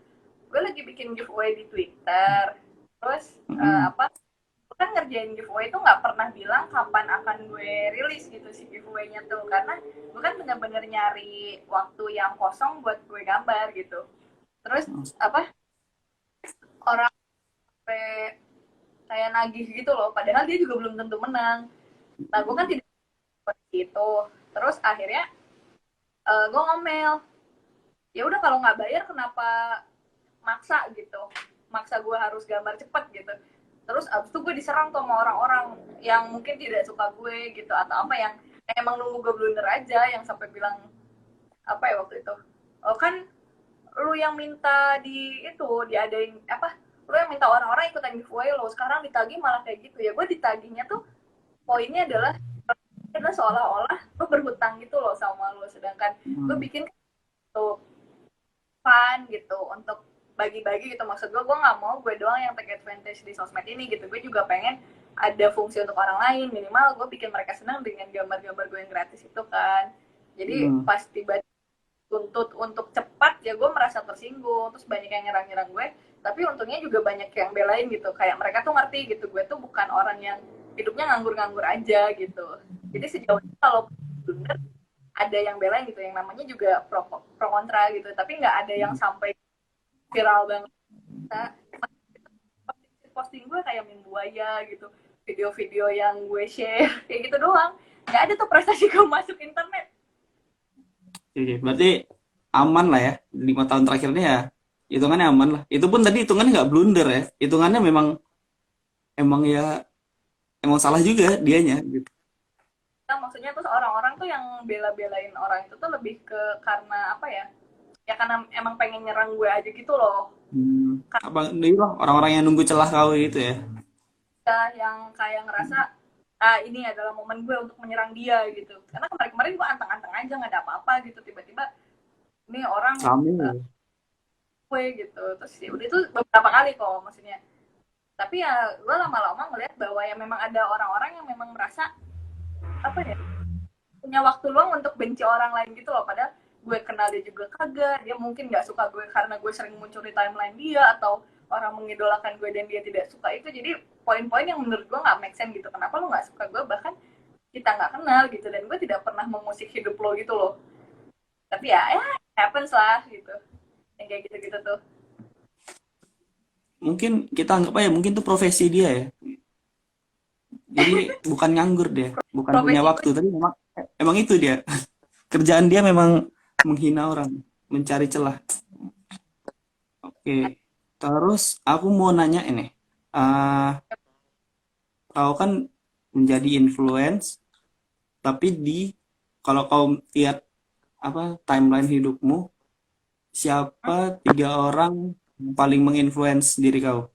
gue lagi bikin giveaway di Twitter, terus Mm-mm. apa, gue kan ngerjain giveaway itu nggak pernah bilang kapan akan gue rilis gitu si giveaway-nya tuh, karena gue kan bener-bener nyari waktu yang kosong buat gue gambar gitu. Terus apa, orang sampai kayak nagih gitu loh, padahal dia juga belum tentu menang. Nah gue kan tidak seperti itu. Terus akhirnya gue ngomel, ya udah kalau nggak bayar kenapa maksa gitu, maksa gue harus gambar cepet gitu. Terus abis itu gue diserang tuh sama orang-orang yang mungkin tidak suka gue gitu, atau apa yang emang nunggu gue blunder aja, yang sampai bilang apa ya waktu itu, oh kan lu yang minta di itu diadain apa, lu yang minta orang-orang ikutan giveaway lo, sekarang ditagih malah kayak gitu. Ya gue ditagihnya tuh poinnya adalah seolah-olah lu berhutang gitu loh sama lu, sedangkan gue bikin tuh fun gitu untuk bagi-bagi gitu. Maksud gue nggak mau gue doang yang take advantage di sosmed ini gitu, gue juga pengen ada fungsi untuk orang lain, minimal gue bikin mereka senang dengan gambar-gambar gue yang gratis itu kan. Jadi pas tiba tuntut untuk cepat ya gue merasa tersinggung, terus banyak yang nyerang-nyerang gue, tapi untungnya juga banyak yang belain gitu, kayak mereka tuh ngerti gitu gue tuh bukan orang yang hidupnya nganggur-nganggur aja gitu. Jadi sejauh ini kalau blunder ada yang belain gitu, yang namanya juga pro kontra gitu, tapi nggak ada yang sampai viral banget. Nah, posting gue kayak main buaya gitu, video-video yang gue share kayak gitu doang, nggak ada tuh prestasi gue masuk internet. Oke, berarti aman lah ya 5 tahun terakhirnya ya, hitungannya aman lah. Itu pun tadi hitungannya nggak blunder ya, hitungannya memang emang ya emang salah juga dianya gitu. Nah, maksudnya terus orang-orang tuh yang bela-belain orang itu tuh lebih ke karena apa ya? Ya karena emang pengen nyerang gue aja gitu loh. Apa ini loh orang-orang yang nunggu celah kau gitu ya? Karena yang kayak ngerasa ah ini adalah momen gue untuk menyerang dia gitu. Karena kemarin-kemarin gue anteng-anteng aja nggak ada apa-apa gitu, tiba-tiba ini orang Sama ya. gue gitu. Terus ya udah itu beberapa kali kok maksudnya. Tapi ya gue lama-lama ngeliat bahwa ya memang ada orang-orang yang memang merasa apa ya, punya waktu luang untuk benci orang lain gitu loh, padahal gue kenal dia juga kagak, dia mungkin nggak suka gue karena gue sering muncul di timeline dia, atau orang mengidolakan gue dan dia tidak suka itu. Jadi poin-poin yang menurut gue nggak make sense gitu, kenapa lo nggak suka gue, bahkan kita nggak kenal gitu, dan gue tidak pernah mengusik hidup lo gitu loh. Tapi ya happens lah gitu, yang kayak gitu-gitu tuh. Mungkin kita anggap aja mungkin tuh profesi dia ya. Jadi bukan nganggur dia, bukan punya Profesi gue waktu, tapi memang emang itu dia. Kerjaan dia memang menghina orang, mencari celah. Oke. Terus aku mau nanya ini. eh Kau kan menjadi influence, tapi kalau kau lihat apa timeline hidupmu, siapa 3 orang yang paling menginfluence diri kau?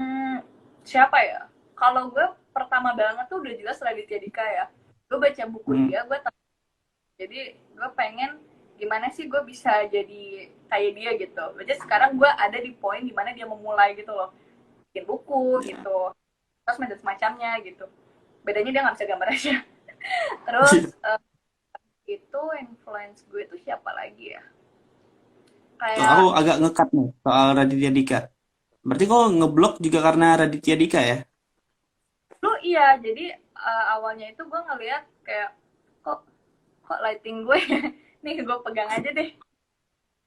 hmm, siapa ya, kalau gue pertama banget tuh udah jelas Raditya Dika ya. Gue baca buku Hmm. dia, gue jadi gue pengen gimana sih gue bisa jadi kayak dia gitu. Jadi sekarang gue ada di poin dimana dia memulai gitu loh, bikin buku Ya. gitu, terus dan semacamnya gitu. Bedanya dia nggak bisa gambar aja. Terus itu influence gue tuh siapa lagi ya, Tuh, aku kayak agak ngekat nih soal Raditya Dika. Berarti kau ngeblok juga karena Raditya Dika ya? lu iya. Jadi awalnya itu gue ngeliat kayak kok kok lighting gue nih gue pegang aja deh.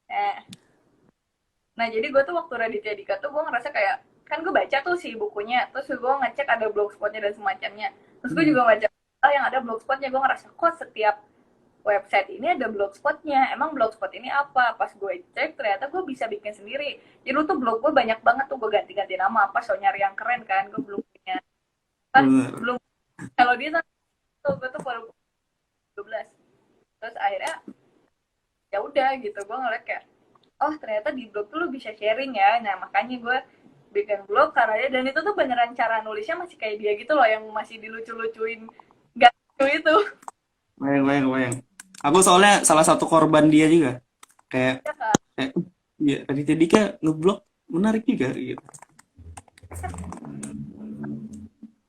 eh, Nah, jadi gue tuh waktu Raditya Dika tuh gue ngerasa kayak, kan gue baca tuh si bukunya, terus gue ngecek ada blogspotnya dan semacamnya. Terus gue Hmm. juga baca yang ada blogspotnya, gue ngerasa kok setiap website ini ada blogspotnya. Emang blogspot ini apa? Pas gue cek ternyata gue bisa bikin sendiri. Jadi lu tuh blog gue banyak banget tuh, gue ganti-ganti nama apa, so nyari yang keren kan, gue belum punya. Kan Bener. belum, kalau dia tuh gue tuh baru 12. Terus akhirnya ya udah gitu, gue ngeliat kayak oh ternyata di blog tuh lu bisa sharing ya. Nah makanya gue bikin blog karena dia, dan itu tuh beneran cara nulisnya masih kayak dia gitu loh, yang masih dilucu-lucuin gak lucu itu. Bayang, bayang, bayang. Aku soalnya salah satu korban dia juga. Kayak, Ya kan, kayak ya, Raditya Dika ngeblok menarik juga gitu.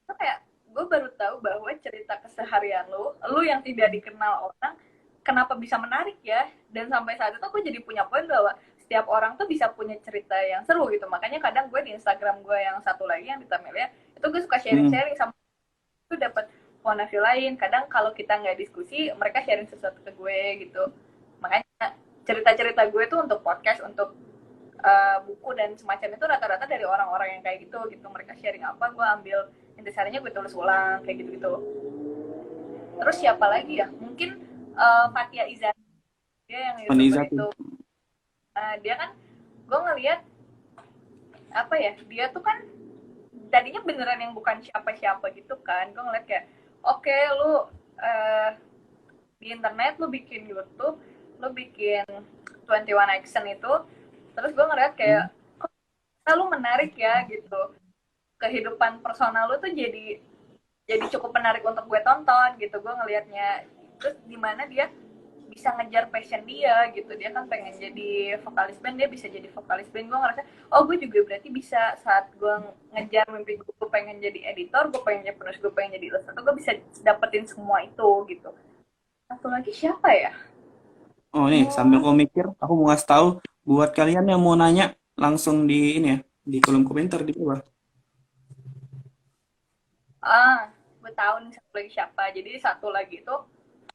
itu kayak gue baru tahu bahwa cerita keseharian lu yang tidak dikenal orang, kenapa bisa menarik ya. Dan sampai saat itu aku jadi punya poin bahwa setiap orang tuh bisa punya cerita yang seru gitu. Makanya kadang gue di Instagram gue yang satu lagi yang di Tamelia itu gue suka Hmm. sharing-sharing sama, itu dapat point of view lain. Kadang kalau kita nggak diskusi, mereka sharing sesuatu ke gue gitu. Makanya cerita-cerita gue tuh untuk podcast, untuk buku dan semacam itu rata-rata dari orang-orang yang kayak gitu mereka sharing apa gue ambil intisarinya, gue tulis ulang kayak gitu. Terus siapa lagi ya, mungkin Fatia Izati, dia yang youtuber Faniza tuh. itu. Dia kan gue ngelihat apa ya, dia tuh kan tadinya beneran yang bukan siapa-siapa gitu kan. Gue ngeliat kayak oke, lu di internet lu bikin YouTube, lu bikin 21 Action itu, terus gue ngeliat kayak kok lu menarik ya gitu, kehidupan personal lu tuh jadi cukup menarik untuk gue tonton gitu. Gue ngelihatnya terus gimana dia bisa ngejar passion dia gitu. Dia kan pengen jadi vokalis band, dia bisa jadi vokalis band. Gue ngerasa oh gue juga berarti bisa. Saat gue ngejar mimpi gue pengen jadi editor, gue pengen jadi penulis, gue pengen jadi ilustrator, gue bisa dapetin semua itu gitu. Satu lagi siapa ya? Oh nih, sambil kau mikir, aku mau ngasih tahu buat kalian yang mau nanya langsung di ini ya, di kolom komentar di bawah. Gue tahu nih satu lagi siapa. Jadi satu lagi itu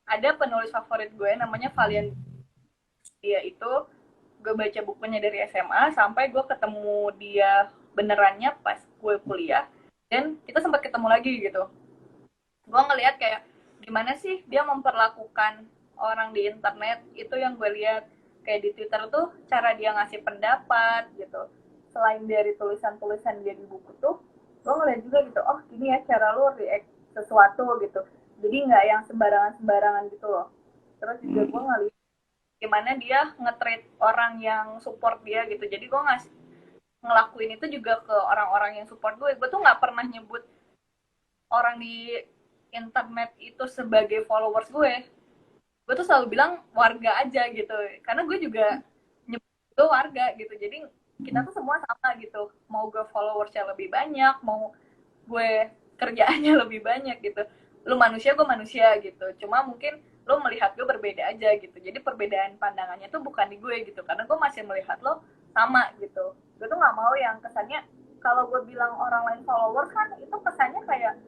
ada penulis favorit gue namanya Valian. Dia itu gue baca bukunya dari SMA sampai gue ketemu dia benerannya pas gue kuliah, dan kita sempat ketemu lagi gitu. Gue ngelihat kayak gimana sih dia memperlakukan orang di internet. Itu yang gue lihat kayak di Twitter tuh cara dia ngasih pendapat gitu. Selain dari tulisan-tulisan dia di buku tuh, gue ngeliat juga gitu, oh gini ya cara lu react sesuatu gitu. Jadi nggak yang sembarangan-sembarangan gitu loh. Terus juga gue ngeliat gimana dia nge-treat orang yang support dia gitu. Jadi gue ngelakuin itu juga ke orang-orang yang support gue. Gue tuh nggak pernah nyebut orang di internet itu sebagai followers gue tuh selalu bilang warga aja gitu, karena gue juga nyebut gue warga gitu. Jadi kita tuh semua sama gitu, mau gue followersnya lebih banyak, mau gue kerjaannya lebih banyak gitu, lu manusia gue manusia gitu. Cuma mungkin lu melihat gue berbeda aja gitu, jadi perbedaan pandangannya tuh bukan di gue gitu, karena gue masih melihat lo sama gitu. Gue tuh nggak mau yang kesannya kalau gue bilang orang lain followers kan itu kesannya kayak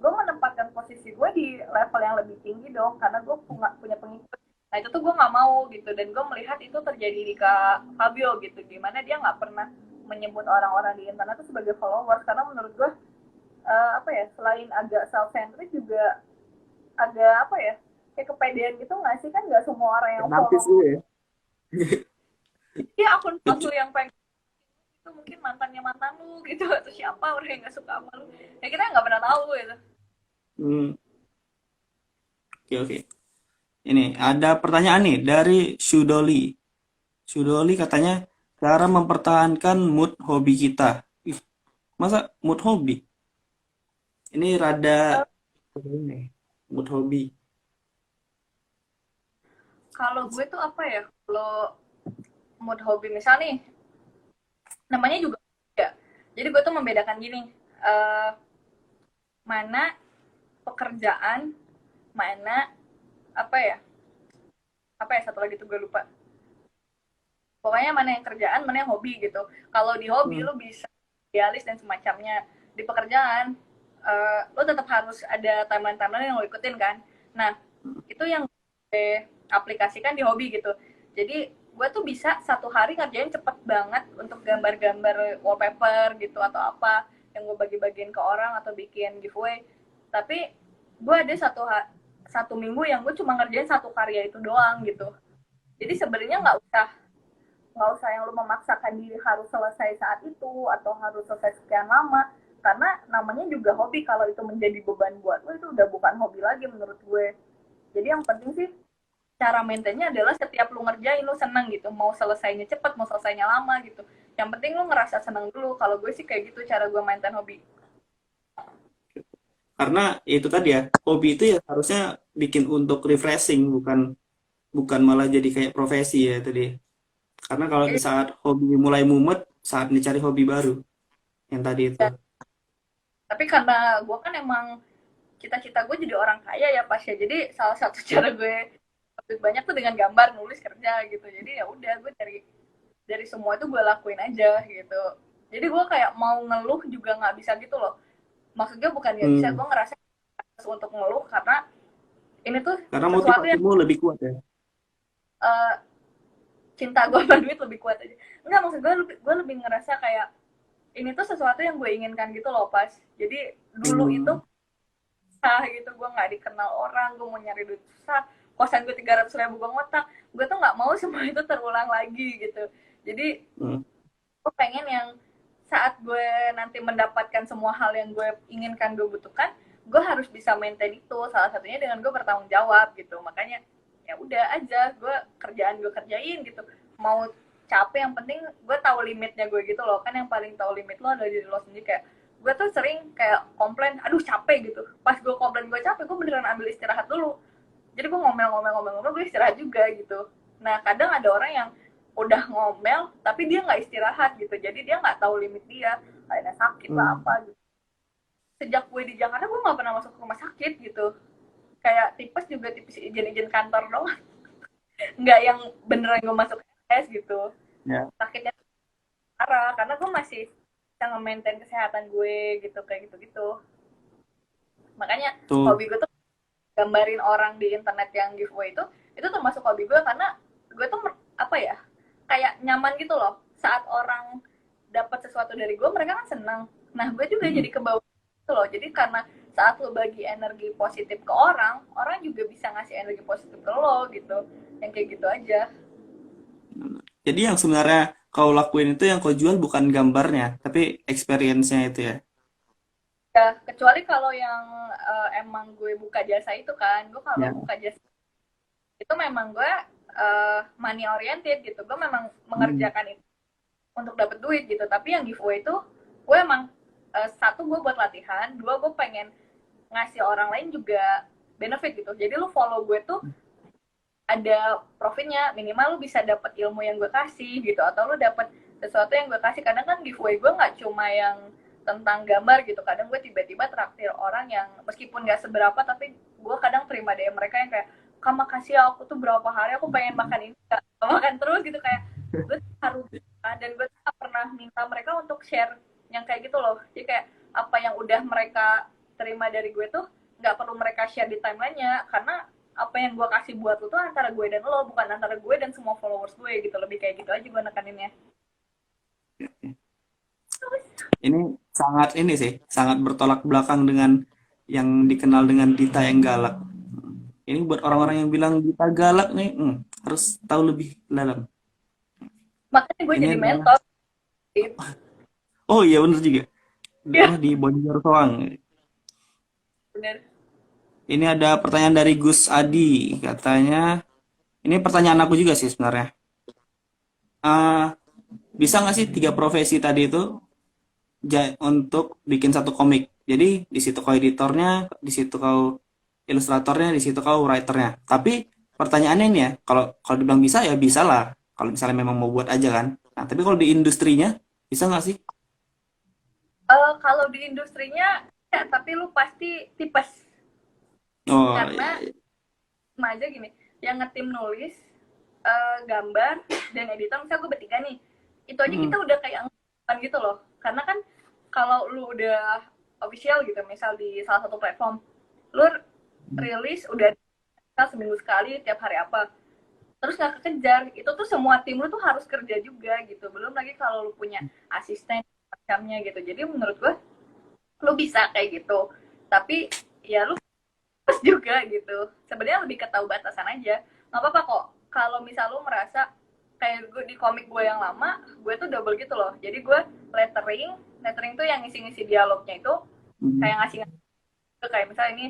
gue menempatkan posisi gue di level yang lebih tinggi dong, karena gue punya pengikut. Nah itu tuh gue nggak mau gitu, dan gue melihat itu terjadi di Kak Fabio gitu, gimana dia nggak pernah menyebut orang-orang di internet itu sebagai followers, karena menurut gue apa ya, selain agak self centric juga agak apa ya, kayak kepedean gitu nggak sih, kan nggak semua orang yang Narsis follow gue ya. ya akun palsu yang pengen itu mungkin mantannya mantan lu gitu, atau siapa orang yang nggak suka sama lu, ya kita nggak pernah tahu gitu. Hmm, oke oke. Ini ada pertanyaan nih dari Sudoli. Sudoli katanya cara mempertahankan mood hobi kita. Ih, masa mood hobi? Ini rada Uh, ini mood hobi. Kalau gue tuh apa ya, kalau mood hobi misal nih, namanya juga ya. Jadi gue tuh membedakan gini, uh, mana pekerjaan, mana apa ya, satu lagi tuh gue lupa. Pokoknya mana yang kerjaan, mana yang hobi gitu. Kalau di hobi Hmm. lo bisa idealis dan semacamnya. Di pekerjaan lo tetap harus ada timeline-timeline yang lo ikutin kan. Nah itu yang gue aplikasikan di hobi gitu. Jadi gue tuh bisa satu hari ngerjain cepet banget untuk gambar-gambar wallpaper gitu atau apa yang gue bagi-bagiin ke orang atau bikin giveaway. Tapi gue ada satu minggu yang gue cuma ngerjain satu karya itu doang gitu. Jadi sebenarnya nggak usah yang lu memaksakan diri harus selesai saat itu atau harus selesai sekian lama, karena namanya juga hobi. Kalau itu menjadi beban buat lu, itu udah bukan hobi lagi menurut gue. Jadi yang penting sih cara maintainnya adalah setiap lu ngerjain lu seneng gitu, mau selesainya cepet mau selesainya lama gitu, yang penting lu ngerasa seneng dulu. Kalau gue sih kayak gitu cara gue maintain hobi. Karena ya itu tadi ya, hobi itu ya harusnya bikin untuk refreshing, bukan bukan malah jadi kayak profesi ya tadi. Karena kalau di Eh, saat hobi mulai mumet, saat dicari hobi baru yang tadi itu. tapi karena gue kan emang cita-cita gue jadi orang kaya ya pas ya, jadi salah satu cara gue lebih banyak tuh dengan gambar, nulis, kerja gitu. Jadi ya udah gue dari semua itu gue lakuin aja gitu. Jadi gue kayak mau ngeluh juga nggak bisa gitu loh. Maksudnya bukan nggak bisa, Hmm. gue ngerasa untuk ngeluh karena ini tuh Karena sesuatu yang motivasimu lebih kuat ya. uh, cinta gue sama duit lebih kuat aja. Enggak, maksud gue lebih ngerasa kayak ini tuh sesuatu yang gue inginkan gitu loh pas. Jadi dulu itu Hmm. susah gitu, gue nggak dikenal orang, gue mau nyari duit susah, kosan gue 300.000 gue ngotak, gue tuh nggak mau semua itu terulang lagi gitu. Jadi Hmm. gue pengen yang saat gue nanti mendapatkan semua hal yang gue inginkan, gue butuhkan, gue harus bisa maintain itu, salah satunya dengan gue bertanggung jawab gitu. Makanya ya udah aja, gue kerjaan gue kerjain gitu, mau capek yang penting gue tahu limitnya gue gitu loh. Kan yang paling tahu limit lo adalah diri lo sendiri. Kayak gue tuh sering kayak komplain, aduh capek gitu, pas gue komplain gue capek, gue beneran ambil istirahat dulu. Jadi gue ngomel-ngomel gue istirahat juga gitu. Nah kadang ada orang yang udah ngomel tapi dia nggak istirahat gitu, jadi dia nggak tahu limit dia, kayaknya sakit lah Hmm. apa gitu. Sejak gue di Jakarta gue nggak pernah masuk rumah sakit gitu, kayak tipes juga tipes izin-izin kantor dong. Nggak yang beneran gue masuk S gitu, Ya. sakitnya parah karena gue masih bisa nge-maintain kesehatan gue gitu, kayak gitu-gitu. Makanya Tuh. hobi gue tuh gambarin orang di internet yang giveaway itu termasuk hobi gue, karena gue tuh apa ya, kayak nyaman gitu loh saat orang dapat sesuatu dari gue, mereka kan senang, nah gue juga Hmm. jadi kebawa gitu loh. Jadi karena saat lo bagi energi positif ke orang, orang juga bisa ngasih energi positif ke lo gitu, yang kayak gitu aja. Jadi yang sebenarnya kau lakuin itu yang kau jual bukan gambarnya, tapi experience-nya itu ya. Ya kecuali kalau yang emang gue buka jasa itu kan, gue kalau Ya. buka jasa itu memang gue money oriented gitu, gue memang Hmm. mengerjakan itu untuk dapat duit gitu. Tapi yang giveaway itu gue emang satu, gue buat latihan, dua, gue pengen ngasih orang lain juga benefit gitu. Jadi lu follow gue tuh ada profitnya, minimal lu bisa dapat ilmu yang gue kasih gitu, atau lu dapat sesuatu yang gue kasih. Kadang kan giveaway gue nggak cuma yang tentang gambar gitu, kadang gue tiba-tiba traktir orang yang meskipun nggak seberapa, tapi gue kadang terima DM mereka yang kayak, kak makasih ya, aku tuh berapa hari aku pengen makan ini gak makan terus gitu, kayak gue harus. Dan gue tuh gak pernah minta mereka untuk share yang kayak gitu loh. Jadi kayak apa yang udah mereka terima dari gue tuh nggak perlu mereka share di timelinenya, karena apa yang gue kasih buat lo tuh antara gue dan lo, bukan antara gue dan semua followers gue gitu. Lebih kayak gitu aja gue nekaninnya. Ini sangat ini sih, sangat bertolak belakang dengan yang dikenal dengan Dita yang galak. Ini buat orang-orang yang bilang Dita galak nih, harus tahu lebih dalam. Makanya gue Ini jadi adalah, mentor gitu. oh iya bener juga, Ya di Bonjol Soang. bener. Ini ada pertanyaan dari Gus Adi, katanya, ini pertanyaan aku juga sih sebenarnya. Ah, bisa nggak sih tiga profesi tadi itu untuk bikin satu komik? Jadi di situ kau editornya, di situ kau ilustratornya, di situ kau writernya. Tapi pertanyaannya ini ya, kalau kalau dibilang bisa ya bisa lah. Kalau misalnya memang mau buat aja kan. Nah, tapi kalau di industrinya bisa nggak sih? Kalau di industrinya ya, tapi lu pasti tipes, Oh iya, karena iya. sama aja gini, yang ngetim nulis, gambar dan editor, misalnya gue bertiga nih, itu aja kita Mm, udah kayak anggapan gitu loh. Karena kan kalau lu udah official gitu, misal di salah satu platform, lu rilis udah seminggu sekali tiap hari apa, terus nggak kekejar, itu tuh semua tim lu tuh harus kerja juga gitu. Belum lagi kalau lu punya asisten macamnya gitu. Jadi menurut gue lu bisa kayak gitu, tapi ya lu harus juga gitu. Sebenarnya lebih ke tahu batasan aja. Nggak apa-apa kok kalau misal lu merasa kayak gue di komik gue yang lama, gue tuh double gitu loh. Jadi gue lettering, lettering tuh yang ngisi-ngisi dialognya itu mm. kayak ngasih, kayak misalnya ini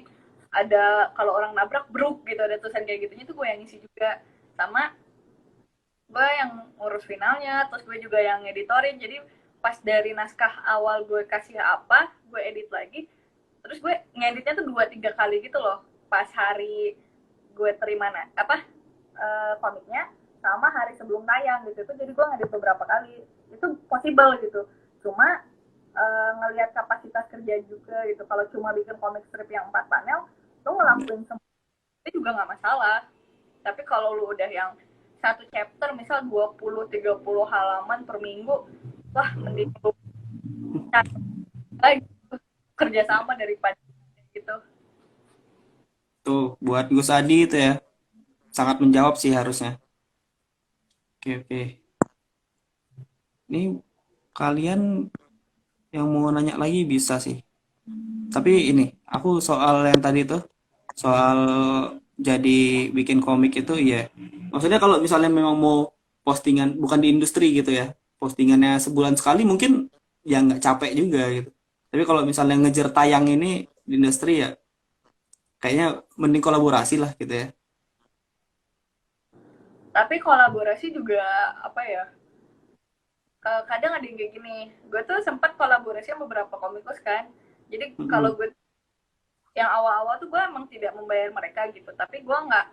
ada kalau orang nabrak bruk gitu, ada tulisan kayak gitunya tuh gue yang ngisi juga. Sama gue yang ngurus finalnya, terus gue juga yang ngeditorin. Jadi pas dari naskah awal gue kasih apa, gue edit lagi, terus gue ngeditnya tuh 2-3 kali gitu loh, pas hari gue terima apa komiknya sama hari sebelum tayang gitu. Itu jadi gue ngedit beberapa kali, itu possible gitu. Cuma ngelihat kapasitas kerja juga gitu. Kalau cuma bikin komik strip yang 4 panel, lo ngelakuin semua itu juga nggak masalah. Tapi kalau lu udah yang satu chapter misal 20-30 halaman per minggu, wah mending lu cari lagi kerja sama daripada gitu. Tuh buat Gus Adi itu ya sangat menjawab sih harusnya. Oke, oke. Ini kalian yang mau nanya lagi bisa sih. Tapi ini, aku soal yang tadi tuh, soal jadi bikin komik itu iya. Maksudnya kalau misalnya memang mau postingan, bukan di industri gitu ya, postingannya sebulan sekali mungkin ya nggak capek juga gitu. Tapi kalau misalnya ngejar tayang ini di industri ya kayaknya mending kolaborasi lah gitu ya. Tapi kolaborasi juga apa ya, kadang ada yang kayak gini. Gue tuh sempat kolaborasi sama beberapa komikus kan. Jadi kalau Mm-mm. gue yang awal-awal tuh gue emang tidak membayar mereka gitu, tapi gue nggak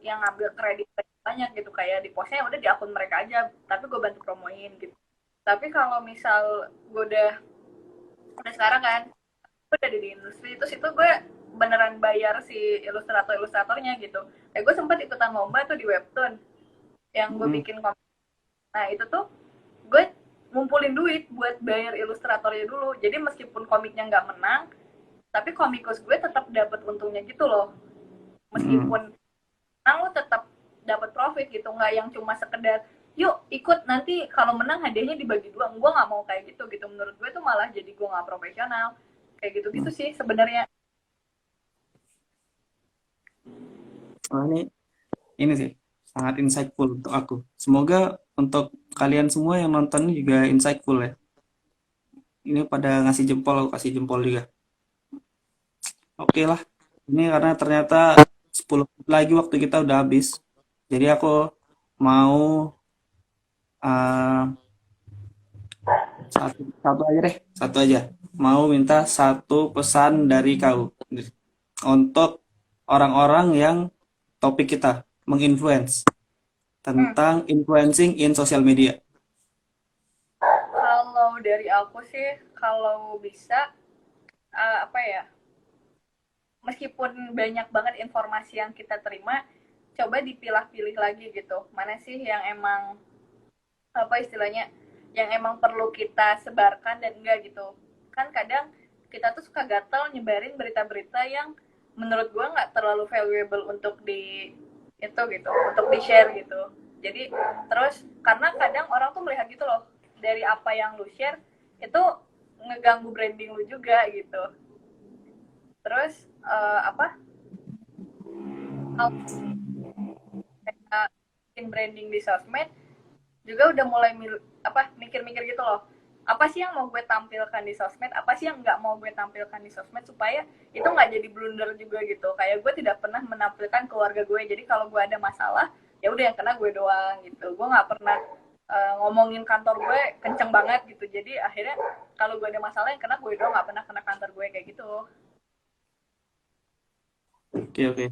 yang ngambil kredit banyak gitu, kayak di postnya udah di akun mereka aja, tapi gue bantu promoin gitu. Tapi kalau misal gue udah sekarang kan, gue udah di industri, terus itu gue beneran bayar si ilustratornya gitu. Kayak gue sempat ikutan lomba tuh di webtoon yang gue Mm-mm. bikin komik. Nah itu tuh gue ngumpulin duit buat bayar ilustratornya dulu. Jadi meskipun komiknya nggak menang, tapi komikus gue tetap dapat untungnya gitu loh. Mm-mm. Meskipun menang lo tetap dapat profit gitu, nggak yang cuma sekedar yuk ikut nanti kalau menang hadiahnya dibagi dua. Gue nggak mau kayak gitu gitu. Menurut gue itu malah jadi gue nggak profesional. Kayak gitu-gitu sih sebenarnya. Wah, ini sih sangat insightful untuk aku. Semoga untuk kalian semua yang nonton juga insightful ya. Ini pada ngasih jempol, aku kasih jempol juga. Oke lah. Ini karena ternyata 10 menit lagi waktu kita udah habis. Jadi aku mau uh, satu aja deh, satu aja. Mau minta satu pesan dari kau untuk orang-orang yang topik kita menginfluence Hmm. tentang influencing in social media. Kalau dari aku sih, kalau bisa apa ya, meskipun banyak banget informasi yang kita terima, coba dipilah-pilih lagi gitu. Mana sih yang emang apa istilahnya, yang emang perlu kita sebarkan dan enggak gitu. Kan kadang kita tuh suka gatel nyebarin berita-berita yang menurut gua nggak terlalu valuable untuk di itu gitu, untuk di share gitu. Jadi terus karena kadang orang tuh melihat gitu loh, dari apa yang lu share itu ngeganggu branding lu juga gitu. Terus apa, kalau bikin branding di sosmed juga udah mulai apa mikir-mikir gitu loh, apa sih yang mau gue tampilkan di sosmed, apa sih yang nggak mau gue tampilkan di sosmed, supaya itu nggak jadi blunder juga gitu. Kayak gue tidak pernah menampilkan keluarga gue, jadi kalau gue ada masalah ya udah yang kena gue doang gitu. Gue nggak pernah ngomongin kantor gue kenceng banget gitu, jadi akhirnya kalau gue ada masalah yang kena gue doang, nggak pernah kena kantor gue kayak gitu. Oke, oke.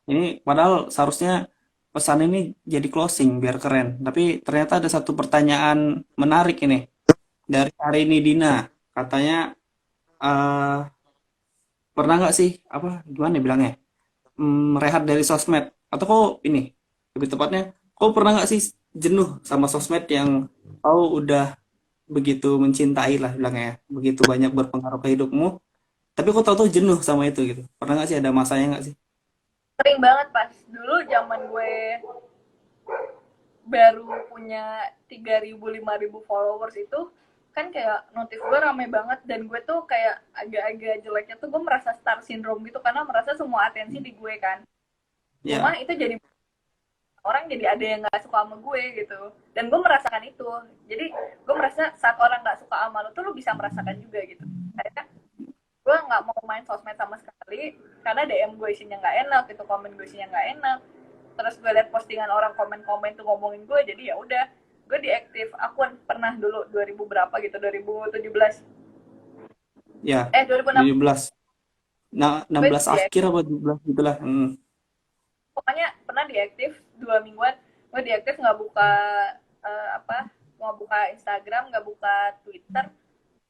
Ini padahal seharusnya pesan ini jadi closing biar keren. Tapi ternyata ada satu pertanyaan menarik ini dari Arini Dina. Katanya eh pernah nggak sih apa gimana ya bilangnya? Rehat dari sosmed atau kok ini lebih tepatnya kau pernah nggak sih jenuh sama sosmed yang kau udah begitu mencintai lah bilangnya ya, begitu banyak berpengaruh ke hidupmu tapi kau tahu-tahu jenuh sama itu gitu, pernah nggak sih, ada masanya nggak sih? Sering banget pas dulu zaman gue baru punya 3.000 5.000 followers itu, kan kayak notif gue rame banget, dan gue tuh kayak agak-agak jeleknya tuh gue merasa star syndrome gitu, karena merasa semua atensi di gue kan. Cuma Ya. itu jadi orang jadi ada yang nggak suka sama gue gitu, dan gue merasakan itu. Jadi gue merasa saat orang nggak suka sama lo tuh lo bisa merasakan juga gitu. Kayak gue nggak mau main sosmed sama sekali karena DM gue isinya nggak enak gitu, komen gue isinya nggak enak. Terus gue liat postingan orang komen-komen tuh ngomongin gue, jadi ya udah gue diaktif akun. Pernah dulu 2000 berapa gitu, 2017, Ya, 2006, 17. Nah, gue 16 akhir diaktif. apa 17 gitulah. Pokoknya pernah diaktif 2 mingguan. Gue diaktif, nggak buka apa, nggak buka Instagram, nggak buka Twitter.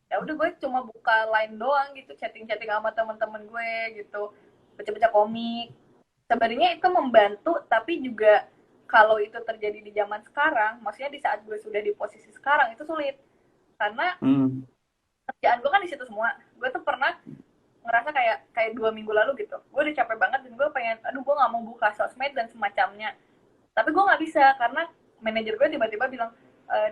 Ya udah gue cuma buka line doang gitu, chatting-chatting sama teman-teman gue gitu, baca-baca komik. Sebenarnya itu membantu, tapi juga kalau itu terjadi di zaman sekarang, maksudnya di saat gue sudah di posisi sekarang, itu sulit. Karena Hmm. kerjaan gue kan di situ semua. Gue tuh pernah ngerasa kayak kayak 2 minggu lalu gitu, gue udah capek banget dan gue pengen, aduh gue nggak mau buka sosmed dan semacamnya, tapi gue nggak bisa karena manajer gue tiba-tiba bilang,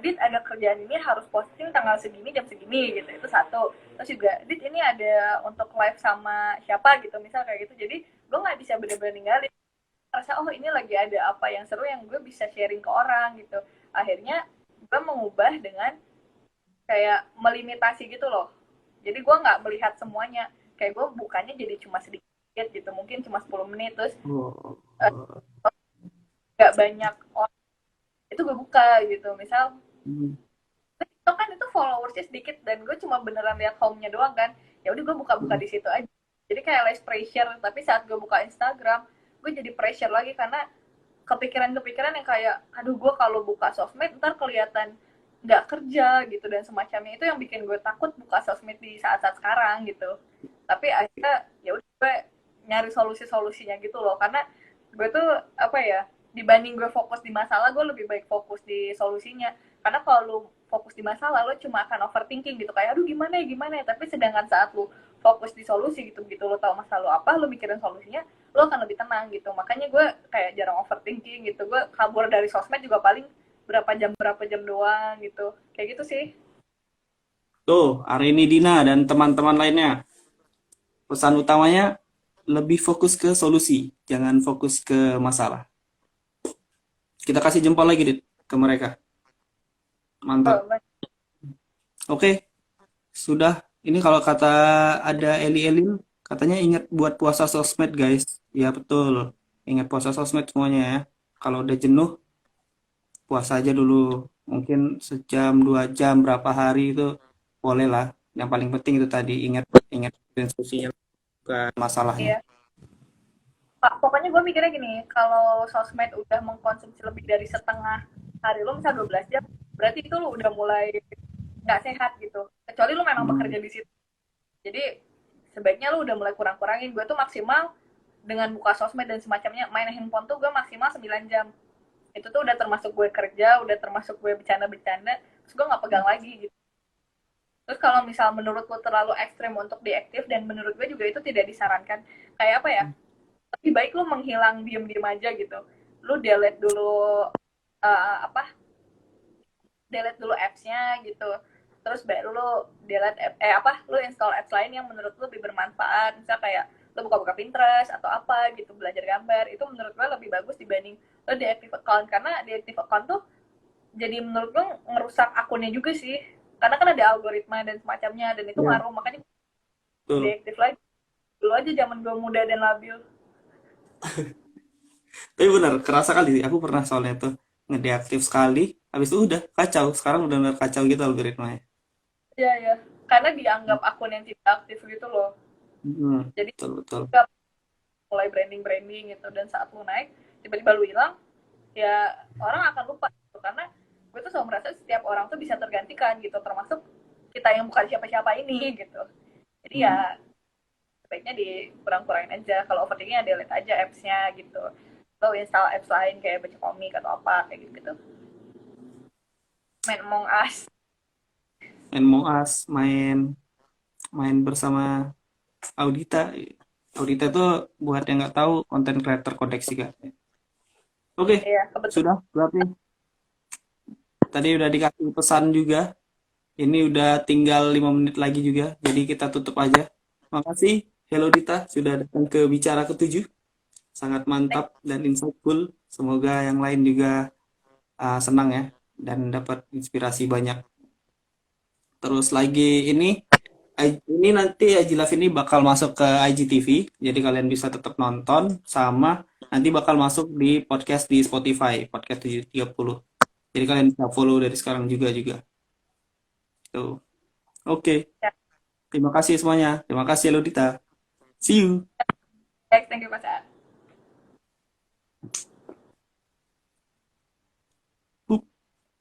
Dit ada kerjaan ini harus posting tanggal segini jam segini gitu, itu satu. Terus juga Dit ini ada untuk live sama siapa gitu misal kayak gitu, jadi gue nggak bisa bener-bener ninggalin, rasa oh ini lagi ada apa yang seru yang gue bisa sharing ke orang gitu. Akhirnya gue mengubah dengan kayak melimitasi gitu loh, jadi gue nggak melihat semuanya, kayak gue bukannya jadi cuma sedikit gitu, mungkin cuma 10 menit, terus Oh. nggak banyak orang itu gue buka gitu, misal Hmm. itu kan itu followersnya sedikit dan gue cuma beneran lihat home-nya doang kan, ya udah gue buka-buka di situ aja, jadi kayak less pressure. Tapi saat gue buka Instagram gue jadi pressure lagi karena kepikiran-kepikiran yang kayak aduh gue kalau buka sosmed ntar kelihatan nggak kerja gitu dan semacamnya, itu yang bikin gue takut buka sosmed di saat-saat sekarang gitu. Tapi akhirnya ya udah gue nyari solusi-solusinya gitu loh, karena gue tuh apa ya, dibanding gue fokus di masalah gue lebih baik fokus di solusinya. Karena kalau lu fokus di masalah lo cuma akan overthinking gitu, kayak aduh gimana ya, tapi sedangkan saat lu fokus di solusi gitu, begitu lo tahu masalah lo apa, lo mikirin solusinya, lo akan lebih tenang gitu. Makanya gue kayak jarang overthinking gitu, gue kabur dari sosmed juga paling berapa jam doang gitu, kayak gitu sih. Tuh, Arini Dina dan teman-teman lainnya, pesan utamanya lebih fokus ke solusi, jangan fokus ke masalah. Kita kasih jempol lagi, Dit, ke mereka. Mantap. Oh, Oke, sudah. Ini kalau kata ada Eli Elin, katanya ingat buat puasa sosmed, guys. Ya, betul. Ingat puasa sosmed semuanya ya. Kalau udah jenuh, puasa aja dulu. Mungkin sejam, 2 jam, berapa hari itu boleh lah. Yang paling penting itu tadi, ingat ingat solusinya, bukan masalahnya. iya Pak, pokoknya gue mikirnya gini, kalau sosmed udah mengkonsumsi lebih dari setengah hari lo, misal 12 jam, berarti itu lo udah mulai nggak sehat gitu. Kecuali lo memang Hmm, bekerja di situ. Jadi sebaiknya lo udah mulai kurang-kurangin. Gue tuh maksimal dengan buka sosmed dan semacamnya, main handphone tuh gue maksimal 9 jam. Itu tuh udah termasuk gue kerja, udah termasuk gue bercanda-bercanda, terus gue nggak pegang lagi gitu. Terus kalau misal menurut lo terlalu ekstrim untuk diaktif, dan menurut gue juga itu tidak disarankan. Kayak apa ya, lebih baik lu menghilang diem-diem aja gitu. Lu delete dulu apa, delete dulu apps-nya gitu, terus baru lu delete lu install apps lain yang menurut lu lebih bermanfaat, misal kayak lu buka-buka Pinterest atau apa gitu, belajar gambar, itu menurut gue lebih bagus dibanding lu deactive account. Karena deactive account tuh jadi menurut gue ngerusak akunnya juga sih, karena kan ada algoritma dan semacamnya, dan itu ya, ngaruh. Makanya betul. deactive lagi dulu aja, zaman gue muda dan labil. Tapi benar, kerasa kali sih. Aku pernah soalnya tuh ngedeaktif sekali, habis itu udah kacau. Sekarang udah benar kacau gitu algoritmanya. Iya ya, karena dianggap akun yang tidak aktif gitu loh. Hmm, Jadi betul betul. mulai branding gitu, dan saat lu naik tiba-tiba lu hilang, ya orang akan lupa gitu. Karena gue tuh selalu merasa setiap orang tuh bisa tergantikan gitu, termasuk kita yang bukan siapa-siapa ini gitu. Jadi Hmm, ya sebaiknya dikurang-kurangin aja. Kalau overthinking ya delete aja apps-nya gitu, lo install apps lain kayak baca komik atau apa kayak gitu gitu, main Among Us. main Moas, main main bersama Audita. Audita tuh buat yang nggak tahu konten creator Kodeks juga. Oke, Iya kebetulan. sudah berarti tadi udah dikasih pesan juga. Ini udah tinggal 5 menit lagi juga, jadi kita tutup aja. Makasih, Hello Dita, sudah datang ke Bicara Ketujuh. Sangat mantap dan insightful. Semoga yang lain juga senang ya dan dapat inspirasi banyak. Terus lagi ini nanti Ajilaf ini bakal masuk ke IGTV, jadi kalian bisa tetap nonton sama nanti bakal masuk di podcast di Spotify, podcast 730. Jadi kalian bisa follow dari sekarang juga. Tuh. Oke, Ya, terima kasih semuanya. Terima kasih Lodita. See you. thank you Mas.